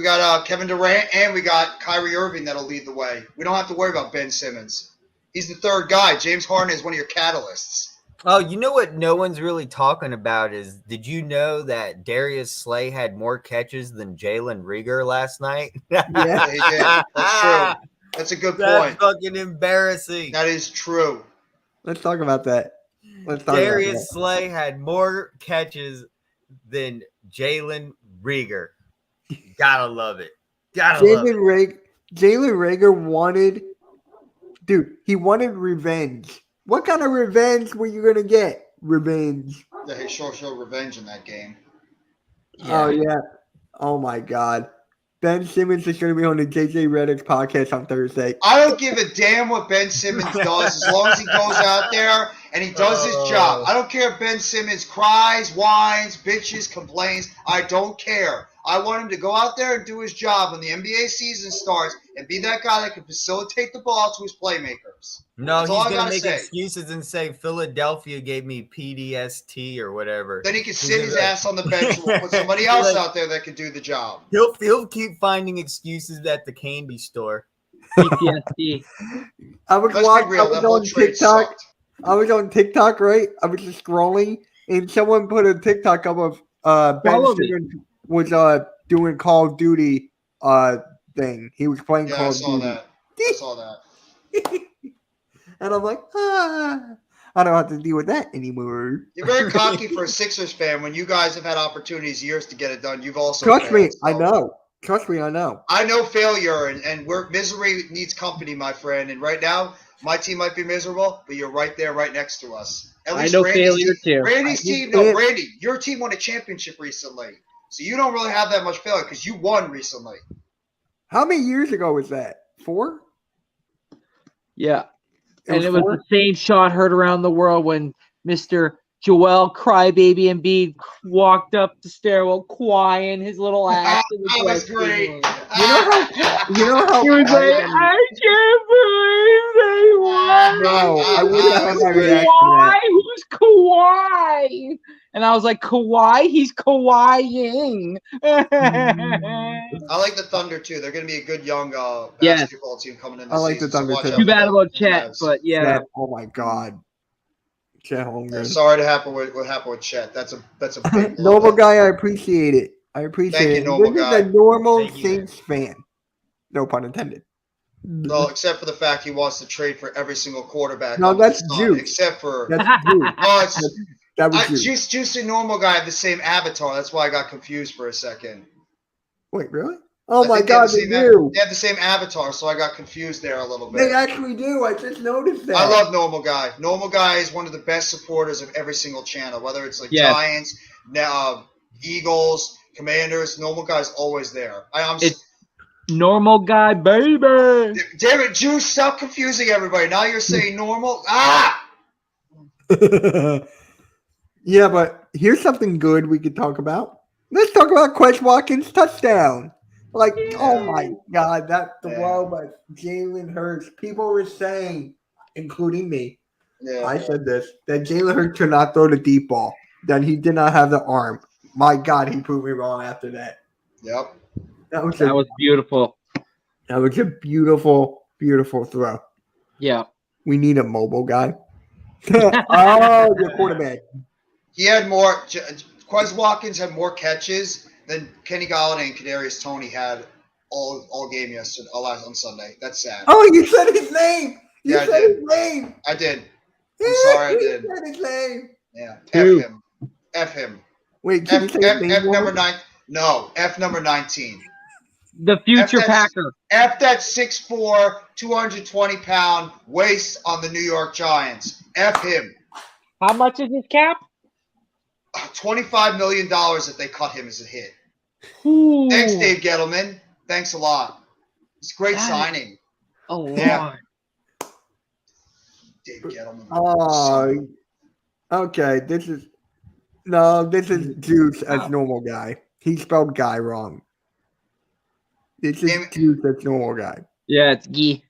Kevin Durant and we got Kyrie Irving that'll lead the way. We don't have to worry about Ben Simmons. He's the third guy. James Harden is one of your catalysts. Oh, you know what no one's really talking about is, did you know that Darius Slay had more catches than Jalen Rieger last night? Yeah. Yeah, he did. That's true. That's a good That's point. fucking embarrassing. That is true. Let's talk about that. Darius Slay had more catches than Jalen Rieger. Gotta love it. Gotta love it. Jalen Rager wanted, dude, he wanted revenge. What kind of revenge were you going to get? Revenge. Yeah, he sure showed revenge in that game. Oh, yeah. Oh, my God. Ben Simmons is going to be on the JJ Redick's podcast on Thursday. I don't give a damn what Ben Simmons does as long as he goes out there and he does his job. I don't care if Ben Simmons cries, whines, bitches, complains. I don't care. I want him to go out there and do his job when the NBA season starts and be that guy that can facilitate the ball to his playmakers. No, That's all he's I going to gotta make say. excuses and say Philadelphia gave me PDST or whatever. Then he can sit his ass on the bench and we'll put somebody else out there that can do the job. He'll keep finding excuses at the candy store. PTSD. I was Let's be real, that whole on trade TikTok. sucked. I was on TikTok, right? I was just scrolling, and someone put a TikTok up of Ben Follow me. Simmons was doing Call of Duty thing. He was playing Yeah, Call I of saw Duty. that. I saw that. And I'm like, I don't have to deal with that anymore. You're very cocky for a Sixers fan when you guys have had opportunities years to get it done. You've also Trust me, failed, so. I know. Trust me, I know. I know failure, and misery needs company, my friend. And right now, my team might be miserable, but you're right there, right next to us. At I least know Randy's failure team, too. Randy's I team, can't- Randy, your team won a championship recently, so you don't really have that much failure because you won recently. How many years ago was that? 4? Yeah. It And was it was 4? the same shot heard around the world when Mr. Joel Crybaby Embiid walked up the stairwell crying his little ass. to the That was dressing great. room. You know how He was like, quiet- I can't believe they won. No, I wouldn't have was my great. reaction to that. Kawhi? Who's Kawhi? And I was like, Kawhi? He's Kawhi-ing. I like the Thunder too. They're going to be a good young Yes. basketball team coming in I this like the season. Thunder, watch too. out Too for bad them. about The Chet, Mavs. but yeah. Chet, oh my God. Chet Holmgren. Sorry to happen with what happened with Chet. That's a big blow. Normal guy, I appreciate it. I appreciate Thank you, it. normal This guy. is a normal Thank you. Saints fan. No pun intended. Well, except for the fact he wants to trade for every single quarterback. No, under the that's sun, juice. Except for That's you. oh, it's That was you. Juice and normal guy have the same avatar. That's why I got confused for a second. Wait, really? Oh I my think they have God, the they same do. They have the same avatar, so I got confused there a little They bit. actually do. I just noticed that. I love Normal Guy. Normal Guy is one of the best supporters of every single channel, whether it's like Yes. Giants, Eagles, Commanders. Normal Guy's always there. I'm It's- Normal guy, baby. damn it, Juice! Stop confusing everybody. Now you're saying normal. Ah! Yeah, but here's something good we could talk about. Let's talk about Quest Watkins' touchdown. Like, oh my God, that throw by Jalen Hurts. People were saying, including me, Yeah. I said this, that Jalen Hurts could not throw the deep ball, that he did not have the arm. My God, he proved me wrong after that. Yep. That was That was beautiful. a beautiful, beautiful throw. Yeah. We need a mobile guy. Oh, the quarterback. He had more. Quez Watkins had more catches than Kenny Galladay and Kadarius Toney had all game yesterday, on Sunday. That's sad. Oh, you said his name. You Yeah, I said did. his name. I did. I'm sorry, I You did. said his name. Yeah. Dude. F him. F him. Wait, can you F, say his F, name F one number more? 9. No, F number 19. The future F- Packer. F that 6'4", 220-pound waste on the New York Giants. F him. How much is his cap? $25 million if they cut him as a hit. Ooh. Thanks, Dave Gettleman. Thanks a lot. It's a great signing. Oh, Yeah. Lord. Dave Gettleman. Oh, okay. This is Juice as normal guy. He spelled guy wrong. This is Juice as normal guy. Yeah, it's Gee.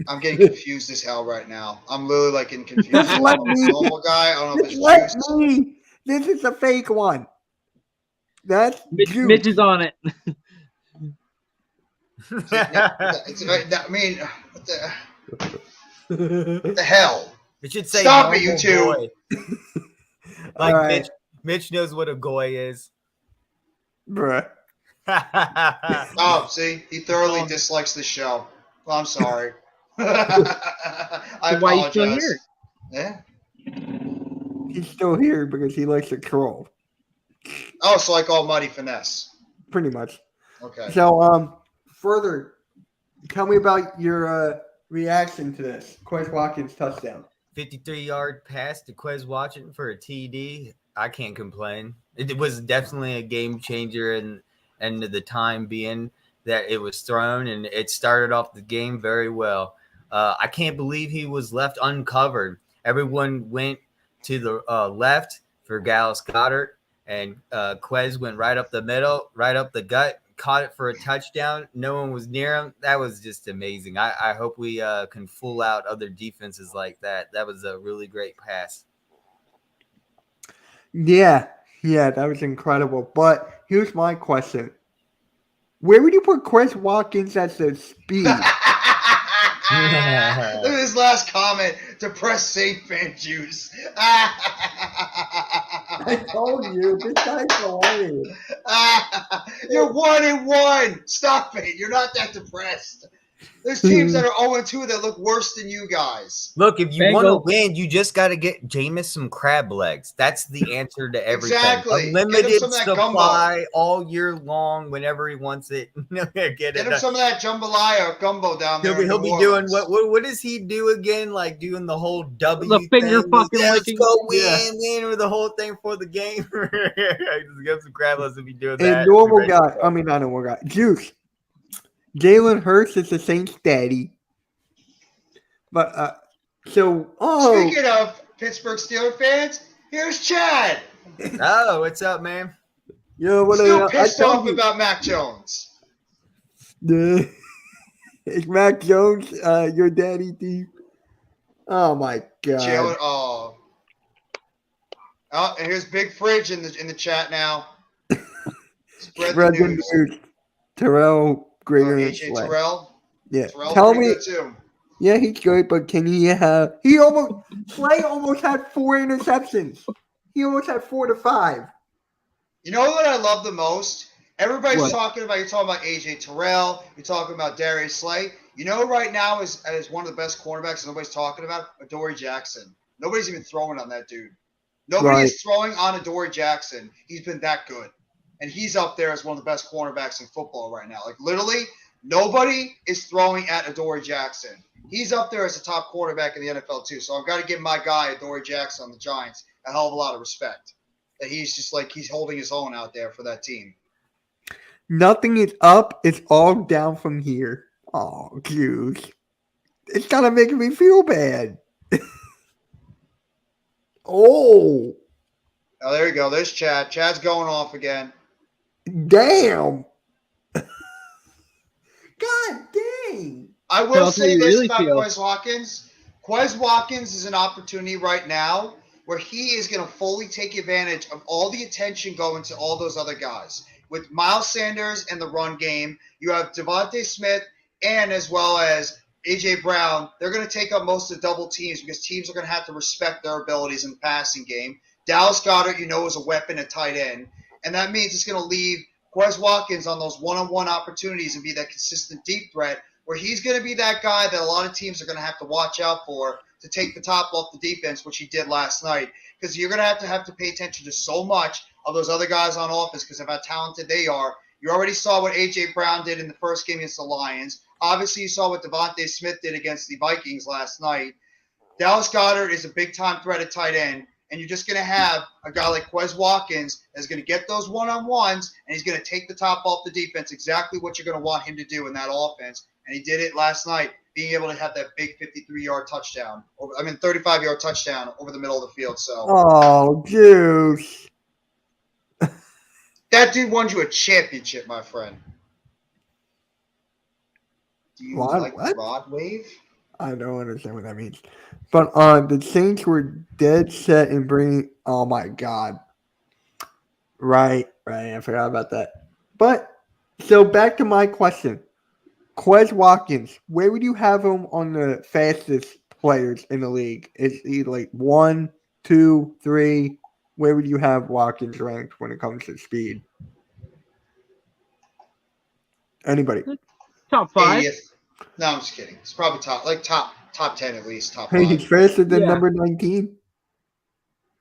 I'm getting confused as hell right now. I'm literally like in confusion. I Just don't let know if it's me. normal guy. I don't know if Just it's let Juice. me. This is a fake one. That's Juice. Mitch is on it. I mean, what the hell? It should say Stop it, you normal two. goy. All Like right, Mitch knows what a goy is. bruh. Oh, see, he thoroughly dislikes the show. Well, I'm sorry. I Why you still apologize. here? Yeah. He's still here because he likes to troll. Oh, so like all Muddy Finesse. Pretty much. Okay. So, further, tell me about your reaction to this Quez Watkins touchdown. 53-yard pass to Quez Watson for a TD. I can't complain. It was definitely a game changer, and the time being that it was thrown, and it started off the game very well. I can't believe he was left uncovered. Everyone went to the left for Dallas Goedert, and Quez went right up the middle, right up the gut, caught it for a touchdown. No one was near him. That was just amazing. I hope we can fool out other defenses like that. That was a really great pass. Yeah, that was incredible. But here's my question. Where would you put Quez Watkins at the speed? Look at his last comment. Depressed Saint fan juice. I told you, this guy's hilarious. You're 1-1. Stop it. You're not that depressed. There's teams that are 0-2 that look worse than you guys. Look, if you want to Bengals. win, you just got to get Jameis some crab legs. That's the answer to everything. Exactly. Get him Unlimited some of that supply all year long whenever he wants it. Get him some of that jambalaya or gumbo down there. He'll be in New doing Orleans. what does he do again? Like doing the whole W The finger thing. fucking Let's licking. go win, Yeah. win with the whole thing for the game. Just give some crab legs if you doing A that. normal guy. I mean, not a normal guy. Juice. Jalen Hurts is the Saints' daddy. But, Speaking of Pittsburgh Steelers fans, here's Chad. Oh, what's up, man? what Still I pissed told off you. about Mac Jones. Is Mac Jones your daddy, Steve? Oh my god. Jalen, oh, and here's Big Fridge in the chat now. Spread the news. Terrell greater than AJ Slay. Terrell. Yeah. Terrell's Tell pretty me. good too. Yeah, he's good, but can he have? Slay almost had 4 interceptions. He almost had 4 to 5. You know what I love the most? Everybody's What? talking about. You're talking about AJ Terrell. You're talking about Darius Slay. You know, right now is one of the best cornerbacks nobody's talking about. Adoree Jackson. Nobody's even throwing on that dude. Nobody is throwing on Adoree Jackson. He's been that good, and he's up there as one of the best cornerbacks in football right now. Like literally, nobody is throwing at Adoree Jackson. He's up there as a top quarterback in the NFL too. So I've got to give my guy Adoree Jackson on the Giants a hell of a lot of respect. That he's just like he's holding his own out there for that team. Nothing is up. It's all down from here. Oh, Juice. It's kind of making me feel bad. Oh, There you go. There's Chad. Chad's going off again. damn. God dang. I will Tell us say how you this really about feel. Quez Watkins. Quez Watkins is an opportunity right now where he is going to fully take advantage of all the attention going to all those other guys. With Miles Sanders and the run game, you have Devontae Smith and as well as A.J. Brown. They're going to take up most of the double teams because teams are going to have to respect their abilities in the passing game. Dallas Goedert, is a weapon at tight end. And that means it's going to leave Quez Watkins on those one-on-one opportunities and be that consistent deep threat where he's going to be that guy that a lot of teams are going to have to watch out for to take the top off the defense, which he did last night. Because you're going to have to pay attention to so much of those other guys on offense because of how talented they are. You already saw what A.J. Brown did in the first game against the Lions. Obviously, you saw what Devontae Smith did against the Vikings last night. Dallas Goedert is a big-time threat at tight end. and you're just going to have a guy like Quez Watkins that's going to get those one-on-ones, and he's going to take the top off the defense, exactly what you're going to want him to do in that offense. And he did it last night, being able to have that big 53-yard touchdown. 35-yard touchdown over the middle of the field. So, Oh, juice. that dude won you a championship, my friend. Do you like What? Rod Wave? I don't understand what that means. But the Saints were dead set in bringing. Oh my God! Right. I forgot about that. But so back to my question: Quez Watkins, where would you have him on the fastest players in the league? Is he like 1, 2, 3? Where would you have Watkins ranked when it comes to speed? Anybody? Top 5. 80th. No, I'm just kidding. It's probably top 10 at least, top Hey, 5. he's faster than Yeah. number 19.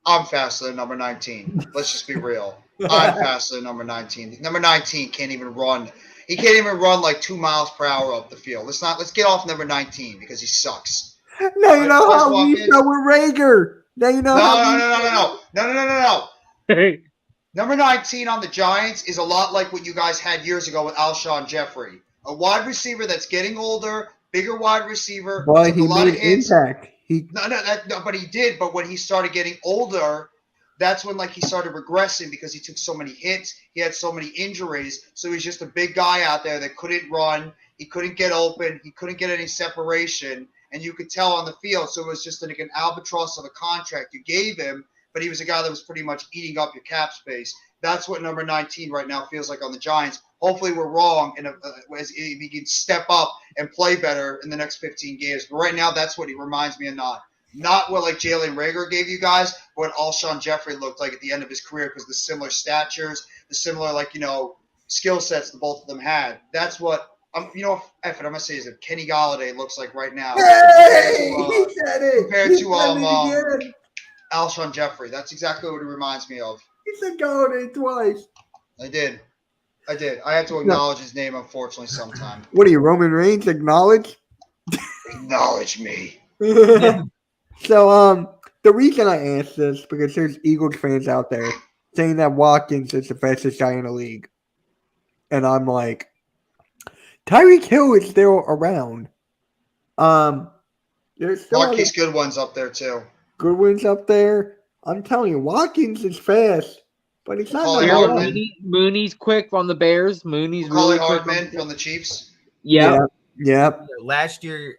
I'm faster than number 19. Let's just be real. I'm faster than number 19. Number 19 can't even run. He can't even run like 2 miles per hour up the field. Let's get off number 19 because he sucks. Now you know Quez how we Watkins- go with Rager. Now you know how No. Hey. Number 19 on the Giants is a lot like what you guys had years ago with Alshon Jeffrey. A wide receiver that's getting older, bigger wide receiver. But took he a lot made of hits. impact. No, but he did. But when he started getting older, that's when he started regressing because he took so many hits. He had so many injuries. So he's just a big guy out there that couldn't run. He couldn't get open. He couldn't get any separation. And you could tell on the field. So it was just like an albatross of a contract you gave him. But he was a guy that was pretty much eating up your cap space. That's what number 19 right now feels like on the Giants. Hopefully we're wrong, and as he can step up and play better in the next 15 games. But right now, that's what he reminds me of. Not what like Jalen Reagor gave you guys, but what Alshon Jeffrey looked like at the end of his career because the similar statures, the similar skill sets the both of them had. That's what I'm gonna say is that Kenny Golladay looks like right now. Hey, he said it. Compared He to said it again. Alshon Jeffrey. That's exactly what he reminds me of. He said Golladay twice. I did. I had to acknowledge his name, unfortunately, sometime. What are you, Roman Reigns? Acknowledge? Acknowledge me. So, the reason I asked this because there's Eagles fans out there saying that Watkins is the fastest guy in the league, and I'm like, Tyreek Hill is still around. There's still Marquise Goodwin's up there too. good ones up there. I'm telling you, Watkins is fast, but he's not. Colin number Hardman. one. Mooney's quick on the Bears. Mooney's Colin really quick. Hardman from the Chiefs. Yeah. Yep. Last year,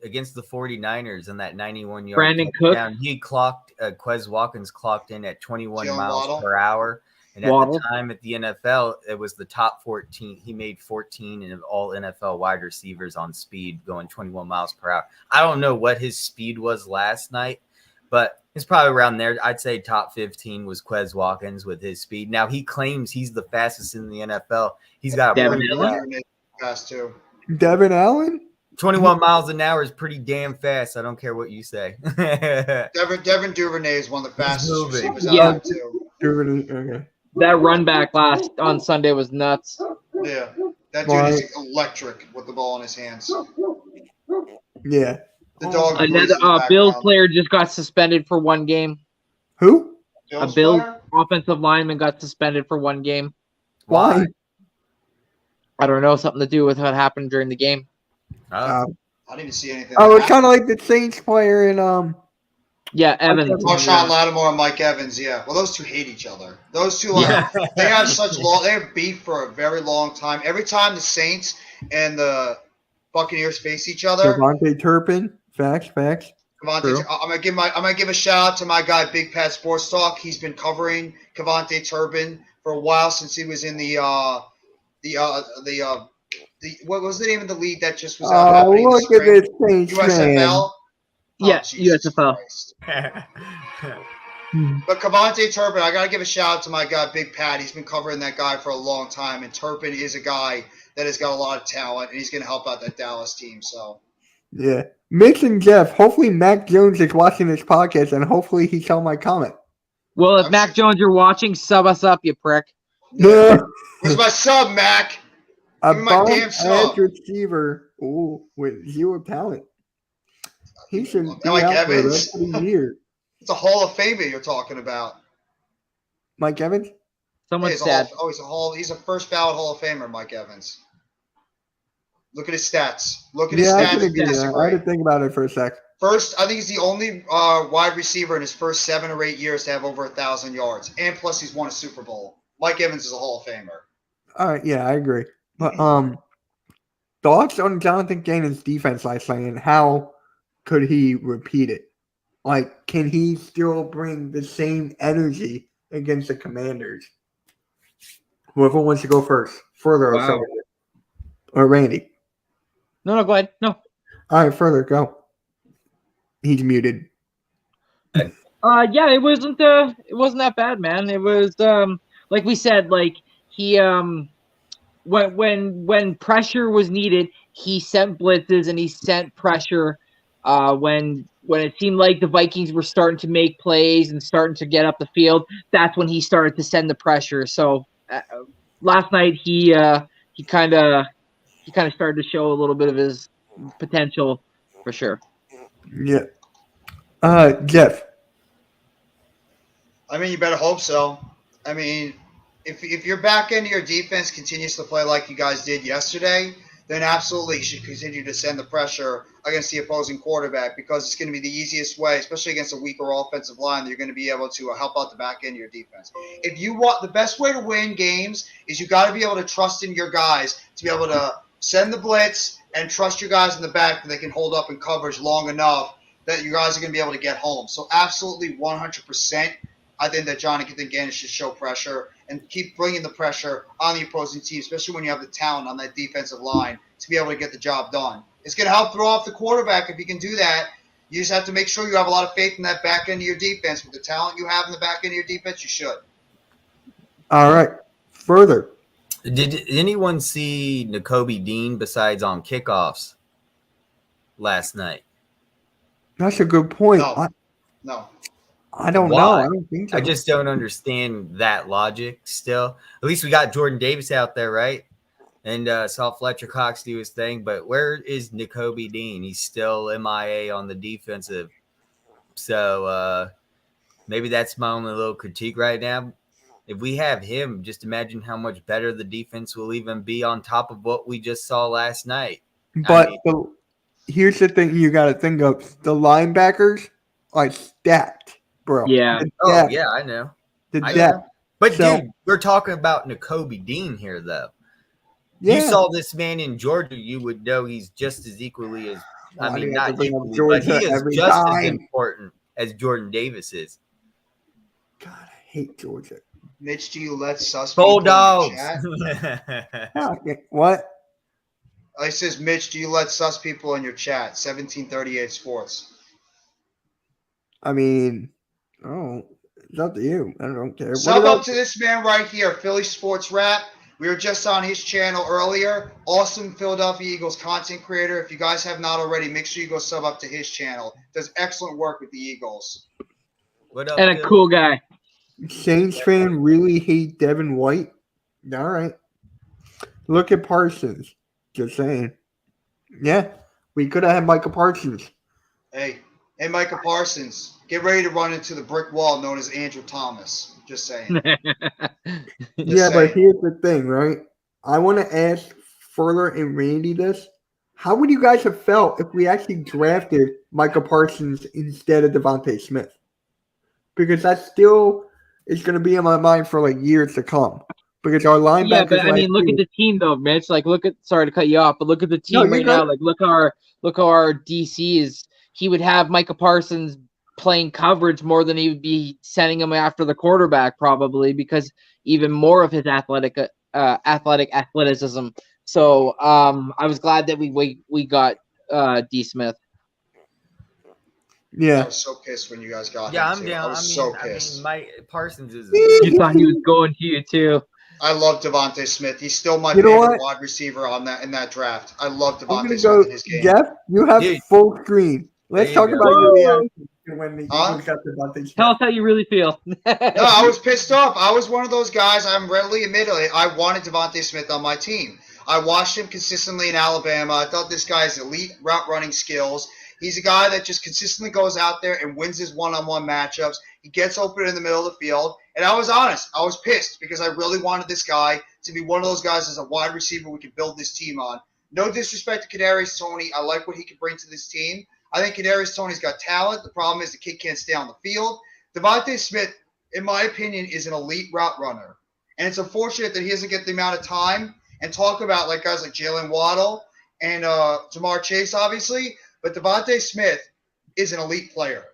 against the 49ers in that 91-yard Brandon Cook. touchdown, he clocked Quez Watkins clocked in at 21 Jalen miles Waddle. per hour. And at Waddle. the time at the NFL, it was the top 14. He made 14 of all NFL wide receivers on speed going 21 miles per hour. I don't know what his speed was last night, but it's probably around there. I'd say top 15 was Quez Watkins with his speed. Now, he claims he's the fastest in the NFL. He's got a Devin pretty Allen? Fast too. Devin Allen. 21 miles an hour is pretty damn fast. I don't care what you say. Devin Duvernay is one of the fastest moving. receivers Yeah. out there too. Okay. That run back last on Sunday was nuts. Yeah, that dude is electric with the ball in his hands. Yeah. The dog. Another breathes in the Bills background. player just got suspended for one game. Who? A Bills Bills player? offensive lineman got suspended for one game. Why? I don't know, something to do with what happened during the game. Oh, I didn't even see anything. Oh, it's kind of like the Saints player in Yeah, Evans. Marshawn Lattimore and Mike Evans. Yeah, well, those two hate each other. Those two they have they have beef for a very long time. Every time the Saints and the Buccaneers face each other, Devontae Turpin. Facts. Cavante, I'm gonna give a shout out to my guy Big Pat Sports Talk. He's been covering Cavante Turpin for a while since he was in the what was the name of the league that just was out Oh, happening look this at spring? this Saints fan. USFL. Yeah, Jesus USFL. Christ. But Cavante Turpin, I gotta give a shout out to my guy Big Pat. He's been covering that guy for a long time, and Turpin is a guy that has got a lot of talent, and he's gonna help out that Dallas team. So Yeah. Mitch and Jeff, hopefully Mac Jones is watching this podcast, and hopefully he saw my comment. Well, if Mac Jones you're watching, sub us up, you prick. Yeah. where's my sub, Mac? A Give me my damn bomb sub. edge receiver. Ooh, with zero talent. He shouldn't be I like out for the Evans. rest of the year. It's a Hall of Famer you're talking about. Mike Evans? Hey, Someone he's said. he's a first ballot Hall of Famer, Mike Evans. Look at his stats. Look at his Yeah, I stats can if you agree with that. I disagree. had to think about it for a sec. First, I think he's the only wide receiver in his first 7 or 8 years to have over 1,000 yards, and plus he's won a Super Bowl. Mike Evans is a Hall of Famer. All right, yeah, I agree. But thoughts on Jonathan Gannon's defense last night and how could he repeat it? Like, can he still bring the same energy against the Commanders? Whoever wants to go first. Further, Wow. or Randy. No, go ahead. No. All right, further, go. He's muted. Yeah, it wasn't that bad, man. It was like we said, like he when pressure was needed, he sent blitzes and he sent pressure. When it seemed like the Vikings were starting to make plays and starting to get up the field, that's when he started to send the pressure. So last night he kind of started to show a little bit of his potential for sure. Yeah. Jeff. I mean, you better hope so. I mean, if your back end of your defense continues to play like you guys did yesterday, then absolutely you should continue to send the pressure against the opposing quarterback because it's going to be the easiest way, especially against a weaker offensive line, that you're going to be able to help out the back end of your defense. If you want, the best way to win games is you got to be able to trust in your guys to be able to send the blitz and trust your guys in the back that they can hold up in coverage long enough that you guys are going to be able to get home. So absolutely 100%. I think that Jonathan Gannon should show pressure and keep bringing the pressure on the opposing team, especially when you have the talent on that defensive line to be able to get the job done. It's going to help throw off the quarterback if you can do that. You just have to make sure you have a lot of faith in that back end of your defense. With the talent you have in the back end of your defense, you should. All right. Further. Did anyone see Nakobe Dean besides on kickoffs last night? That's a good point. No. I don't know. Why? I don't think so. I just don't understand that logic still. At least we got Jordan Davis out there, right? And saw Fletcher Cox do his thing. But where is Nakobe Dean? He's still MIA on the defensive. So maybe that's my only little critique right now. If we have him, just imagine how much better the defense will even be on top of what we just saw last night. But here's the thing you got to think of. The linebackers are stacked, bro. Yeah. Oh, yeah, I know. The depth. But, So- dude, we're talking about Nakobe Dean here, though. Yeah. You saw this man in Georgia, you would know he's just as equally as – I Why do mean, you have to not bring up equally, Georgia but he is every just as time? important as Jordan Davis is. God, I hate Georgia. Mitch, do you let sus people in your Bulldogs. chat? What? It says, Mitch, do you let sus people in your chat? 1738 Sports. I mean, it's up to you. I don't care. Sub up to this man right here, Philly Sports Rap. We were just on his channel earlier. Awesome Philadelphia Eagles content creator. If you guys have not already, make sure you go sub up to his channel. Does excellent work with the Eagles. What up, And a Phil? cool guy. Saints fan really hate Devin White. All right. Look at Parsons. Just saying. Yeah, we could have had Micah Parsons. Hey, Micah Parsons, get ready to run into the brick wall known as Andrew Thomas. Just saying. Yeah, but here's the thing, right? I want to ask Furler and Randy this. How would you guys have felt if we actually drafted Micah Parsons instead of Devontae Smith? Because that still is going to be in my mind for like years to come. Because our linebackers. Yeah, but I mean, look at the team though, Mitch. Like, sorry to cut you off, but look at the team right now. Like, look how our DC is. He would have Micah Parsons playing coverage more than he would be sending him after the quarterback, probably, because even more of his athleticism. So I was glad that we got D Smith. Yeah. I was so pissed when you guys got him. I'm down. I was so pissed. I mean, Mike Parsons is. You thought he was going to you too. I love Devontae Smith. He's still my favorite wide receiver in that draft. I love Devontae Smith in his game. Jeff, you have full screen. Let's talk about your reaction when the Eagles got Devontae Smith. Tell us how you really feel. No, I was pissed off. I was one of those guys. I'm readily admitting I wanted Devontae Smith on my team. I watched him consistently in Alabama. I thought this guy has elite route running skills. He's a guy that just consistently goes out there and wins his one-on-one matchups. He gets open in the middle of the field. And I was honest. I was pissed because I really wanted this guy to be one of those guys as a wide receiver we could build this team on. No disrespect to Kadarius Toney. I like what he can bring to this team. I think Kadarius Toney's got talent. The problem is the kid can't stay on the field. Devontae Smith, in my opinion, is an elite route runner. And it's unfortunate that he doesn't get the amount of time and talk about like guys like Jalen Waddle and Jamar Chase, obviously. But Devontae Smith is an elite player,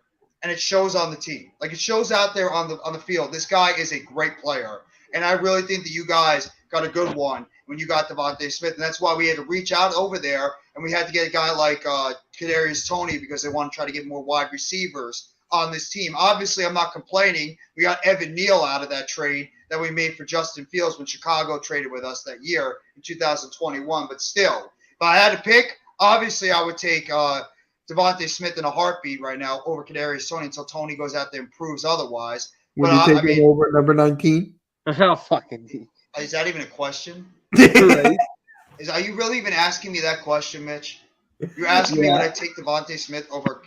and it shows on the team. Like it shows out there on the field. This guy is a great player, and I really think that you guys got a good one when you got Devontae Smith, and that's why we had to reach out over there, and we had to get a guy like Kadarius Toney because they want to try to get more wide receivers on this team. Obviously, I'm not complaining. We got Evan Neal out of that trade that we made for Justin Fields when Chicago traded with us that year in 2021. But still, if I had to pick, obviously I would take Devontae Smith in a heartbeat right now over Kadarius Toney until Toney goes out there and proves otherwise. Would you take him over number 19? Oh, fucking. Is that even a question? Right. Are you really even asking me that question, Mitch? You're asking me would I take Devontae Smith over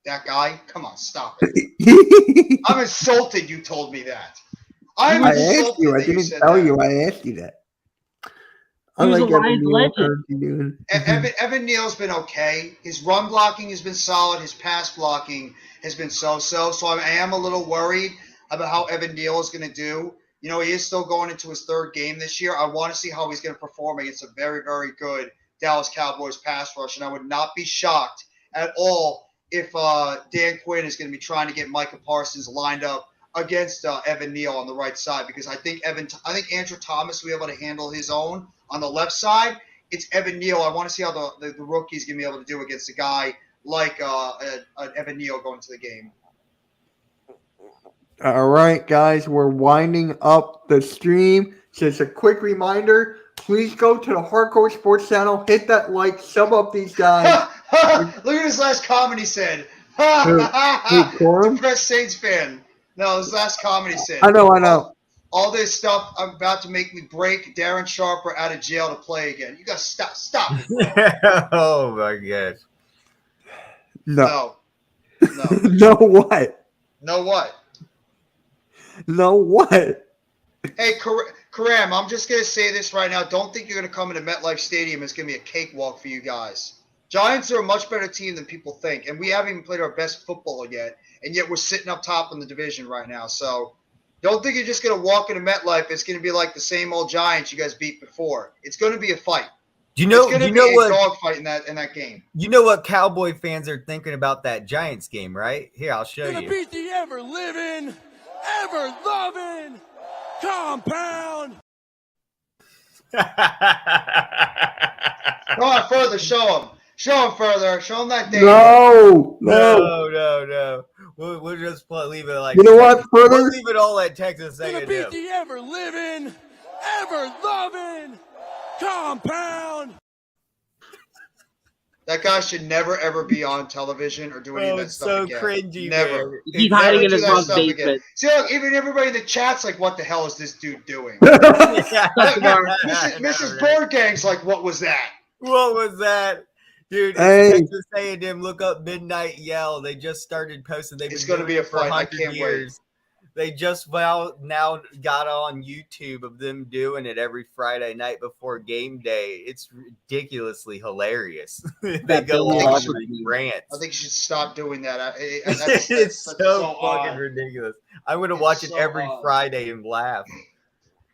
that guy? Come on, stop it. I'm insulted you told me that. I asked you. I didn't tell you. I asked you that. I like Evan Neal's been okay. His run blocking has been solid. His pass blocking has been so-so. So I am a little worried about how Evan Neal is going to do. You know, he is still going into his third game this year. I want to see how he's going to perform against a very, very good Dallas Cowboys pass rush. And I would not be shocked at all if Dan Quinn is going to be trying to get Micah Parsons lined up against Evan Neal on the right side, because I think Andrew Thomas will be able to handle his own on the left side. It's Evan Neal. I want to see how the rookie's going to be able to do against a guy like Evan Neal going to the game. All right, guys, we're winding up the stream. Just a quick reminder, please go to the Hardcore Sports channel, hit that like, sub up these guys. Look at his last comment he said. Depressed Saints fan. No, his last comment he said. I know. All this stuff I'm about to make me break Darren Sharper out of jail to play again. You guys stop it. Oh my gosh. No. No what? No what? No what? Hey, Karam, I'm just going to say this right now. Don't think you're going to come into MetLife Stadium. It's going to be a cakewalk for you guys. Giants are a much better team than people think, and we haven't even played our best football yet, and yet we're sitting up top in the division right now. So don't think you're just going to walk into MetLife. It's going to be like the same old Giants you guys beat before. It's going to be a fight. It's going to be a dogfight in that game. You know what Cowboy fans are thinking about that Giants game, right? Here, I'll show you. Gonna beat the ever-living, ever-loving compound. Go on further. Show them. Show them further. Show them that thing. No. We'll just leave it like. You know what? Further. We'll leave it all at Texas A&M. Gonna beat the ever-living, ever-loving compound. That guy should never, ever be on television or do any of that stuff so again. cringy, Never. man. He's hiding in his mom's basement. Again. See, look, even everybody in the chat's like, what the hell is this dude doing? Mrs. Bird Gang's like, what was that? What was that? Dude, hey. Texas A&M, look up Midnight Yell. They just started posting. It's going to be a fight. I can't wait. They just now got on YouTube of them doing it every Friday night before game day. It's ridiculously hilarious. They go on rants. I think you should stop doing that. It's so fucking ridiculous. I'm going to watch it every Friday and laugh.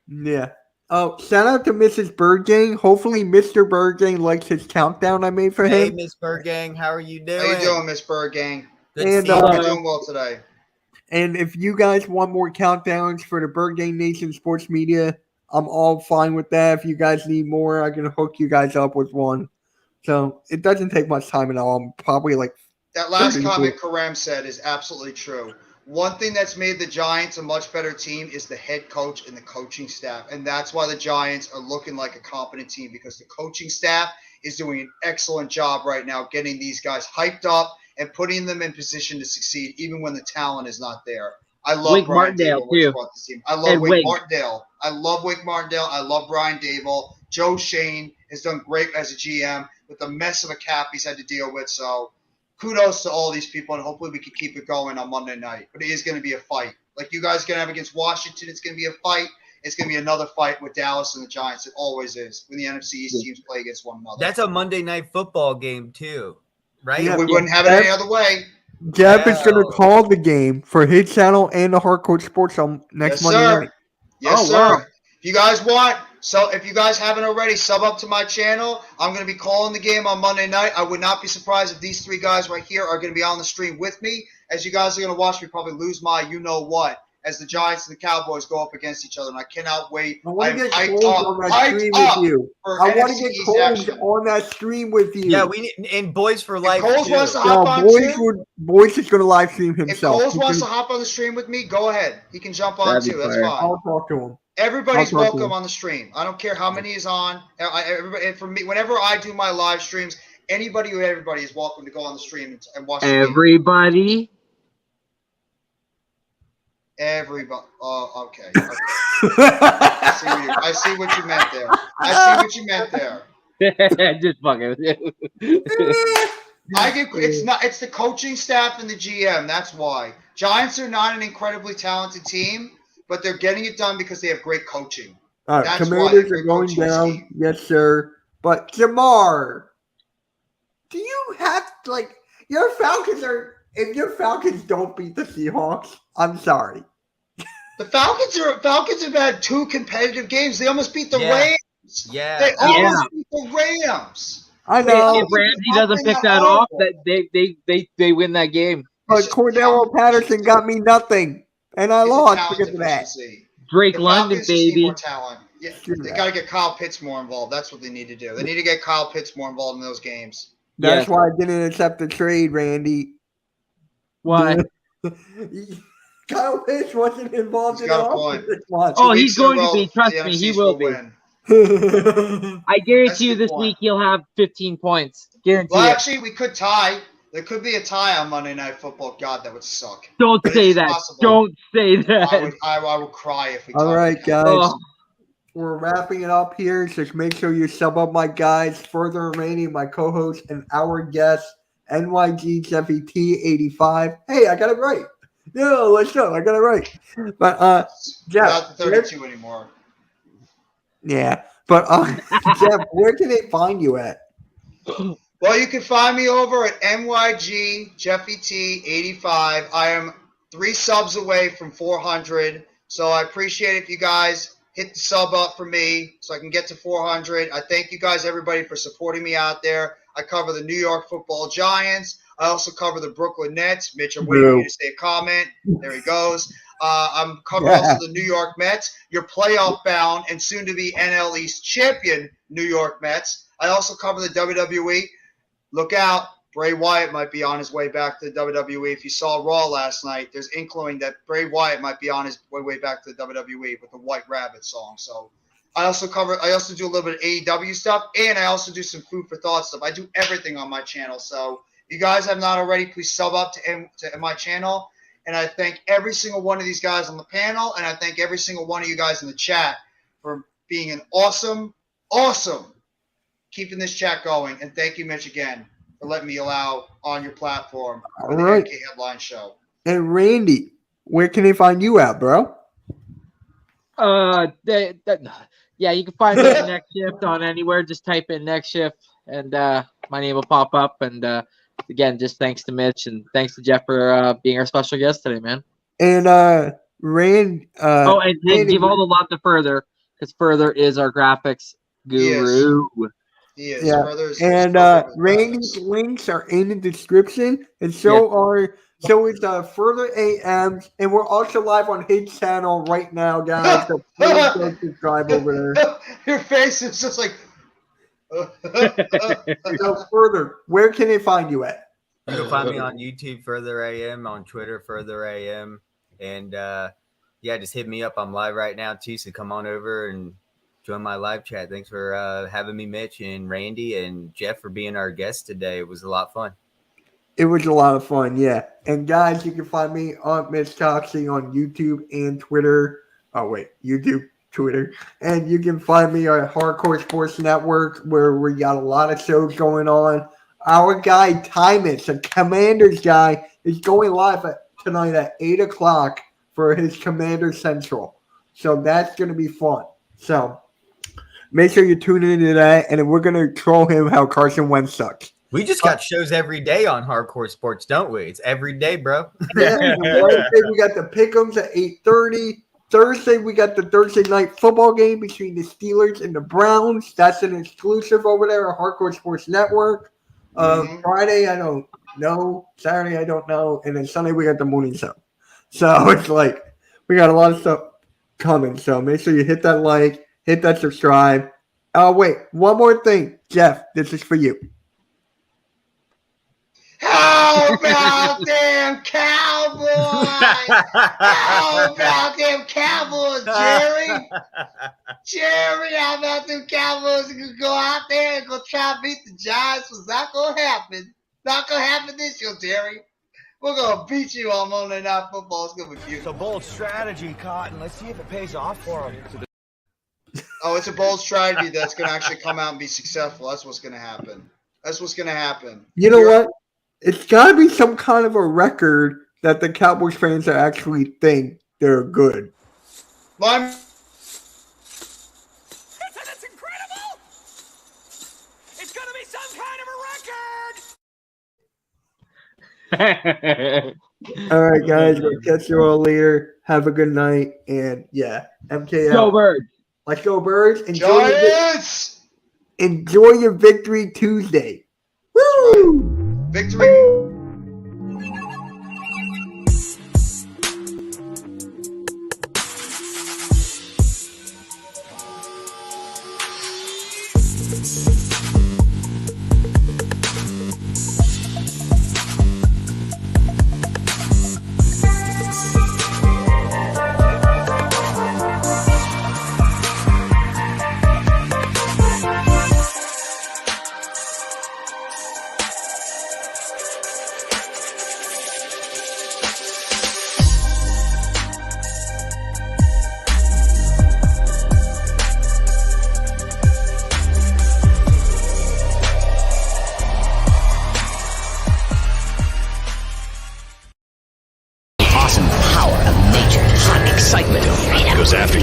Yeah. Oh, shout out to Mrs. Birdgang. Hopefully Mr. Birdgang likes his countdown I made for him. Hey, Miss Birdgang, how are you doing? How you doing, Miss Birdgang? Good and, to see you. You're doing well today. And if you guys want more countdowns for the Bird Gang Nation Sports Media, I'm all fine with that. If you guys need more, I can hook you guys up with one. So it doesn't take much time at all. I'm probably like that last comment Karam said is absolutely true. One thing that's made the Giants a much better team is the head coach and the coaching staff. And that's why the Giants are looking like a competent team, because the coaching staff is doing an excellent job right now getting these guys hyped up and putting them in position to succeed, even when the talent is not there. I love Wake Brian Martindale, Dable. too. I love Wake Martindale. I love Wake Martindale. I love Brian Dable. Joe Shane has done great as a GM with the mess of a cap he's had to deal with. So kudos to all these people, and hopefully we can keep it going on Monday night. But it is going to be a fight. Like you guys are going to have against Washington, it's going to be a fight. It's going to be another fight with Dallas and the Giants. It always is when the NFC East teams play against one another. That's a Monday night football game too, right? Yeah. We wouldn't have it any other way. Jeff is going to call the game for his channel and the Hardcore Sports on next Monday night. Yes, Oh, sir. wow. If you guys want, so if you guys haven't already, sub up to my channel. I'm going to be calling the game on Monday night. I would not be surprised if these three guys right here are going to be on the stream with me, as you guys are going to watch me probably lose my you-know-what as the Giants and the Cowboys go up against each other, and I cannot wait. I want to get hyped Coles up, on that hyped stream up with you. for I want NFC to get East Coles action. on that stream with you. Yeah, we need, and Boys for Life Coles too. wants to No, hop on too. Boyce is going to live stream If himself. Coles wants to hop on the stream with me, go ahead. He can jump on That'd be too. That's fire. fine. I'll talk to him. Everybody's I'll talk to welcome him. on the stream. I don't care how many is on. Everybody, for me, whenever I do my live streams, everybody is welcome to go on the stream and watch the game. Everybody. Everybody. Oh, okay. I see what you meant there. I see what you meant there. Just fucking with you. It's the coaching staff and the GM. That's why. Giants are not an incredibly talented team, but they're getting it done because they have great coaching. All right, That's why Commanders they're are going coaching down. scheme. Yes, sir. But Jamar, do you have your Falcons are? If your Falcons don't beat the Seahawks, I'm sorry. The Falcons have had two competitive games. They almost beat the Yeah. Rams. Yeah. They almost beat the Rams. I know, If Ramsey doesn't pick that off, that they win that game. but just Cordero talent Patterson got me nothing, and I It's a lost talent because of that. deficiency. Drake The London, Falcons just need baby. more talent. Yeah, they got to get Kyle Pitts more involved. That's what they need to do. They need to get Kyle Pitts more involved in those games. That's Yeah. why I didn't accept the trade, Randy. Why? Kyle Pitts wasn't involved He's in got a the point. offense much. Oh, 2 he's weeks in a going to row, be. Trust the me, NFC he East will be. win. I guarantee That's a you good this point. week he'll have 15 points. Guarantee Well, it. actually, we could tie. There could be a tie on Monday Night Football. God, that would suck. Don't But it say is that. possible. Don't say that. I would cry if we All tied. right, guys. Oh, We're wrapping it up here. Just make sure you sub up my guys, further remaining my co-host and our guest, NYG Jeffy T85. Hey, I got it right. Yeah, let's go. I got it right. But Jeff, Not the 32 anymore. yeah. But Jeff, where can they find you at? Well, you can find me over at NYG Jeffy T85. I am 3 subs away from 400, so I appreciate it if you guys hit the sub up for me so I can get to 400. I thank you guys, everybody, for supporting me out there. I cover the New York Football Giants. I also cover the Brooklyn Nets. Mitch, I'm waiting for you to say a comment. There he goes. I'm covering also the New York Mets, your playoff bound and soon to be NL East champion New York Mets. I also cover the WWE. Look out. Bray Wyatt might be on his way back to the WWE. If you saw Raw last night, there's inkling that Bray Wyatt might be on his way back to the WWE with the White Rabbit song. So I also do a little bit of AEW stuff, and I also do some food for thought stuff. I do everything on my channel. So if you guys have not already, please sub up to my channel. And I thank every single one of these guys on the panel, and I thank every single one of you guys in the chat for being an awesome keeping this chat going. And thank you, Mitch, again, for letting me allow on your platform for the right. NK Headline Show. And Randy, where can they find you at, bro? Yeah, you can find me at Next Shift on anywhere. Just type in Next Shift, and my name will pop up. And again, just thanks to Mitch and thanks to Jeff for being our special guest today, man. And Rand. And Randy, give all the love to Further, because Further is our graphics guru. He is. Yeah. Brothers, And brothers, Randy's links are in the description, and so is Further AMs, and we're also live on his channel right now, guys. So please go subscribe over there. Your face is just like. So Further, where can they find you at? You can find me on YouTube, Further AM, on Twitter, Further AM, and just hit me up. I'm live right now too, so come on over and join my live chat. Thanks for having me, Mitch and Randy and Jeff, for being our guest today. It was a lot of fun. It was a lot of fun, yeah. And guys, you can find me on Mitch Toxie on YouTube and Twitter. Oh wait, YouTube, Twitter, and you can find me on Hardcore Sports Network, where we got a lot of shows going on. Our guy Tymus, a Commanders guy, is going live tonight at 8 o'clock for his Commander Central. So that's going to be fun. So make sure you tune into that, and then we're going to troll him how Carson Wentz sucks. We just got shows every day on Hardcore Sports, don't we? It's every day, bro. Yeah, Wednesday we got the Pick'ems at 8:30. Thursday we got the Thursday night football game between the Steelers and the Browns. That's an exclusive over there at Hardcore Sports Network. Friday I don't know. Saturday I don't know. And then Sunday we got the morning show. So it's like we got a lot of stuff coming. So make sure you hit that like, hit that subscribe. Oh, wait, one more thing. Jeff, this is for you. How about them Cowboys? How about them Cowboys, Jerry? Jerry, how about them Cowboys who go out there and go try to beat the Giants? Was not going to happen. Not going to happen this year, Jerry. We're going to beat you on Monday Night Football. It's going to be beautiful. It's a bold strategy, Cotton. Let's see if it pays off for them. Oh, it's a bold strategy that's going to actually come out and be successful. That's what's going to happen. That's what's going to happen. You know what? It's got to be some kind of a record that the Cowboys fans actually think they're good. Well, It's incredible! It's going to be some kind of a record! All right, guys. We'll catch you all later. Have a good night. And, yeah, MKL. Go Birds. Let's go, Birds. Giants! Enjoy your Victory Tuesday. Woo! Victory. Awesome power of nature, hot excitement goes after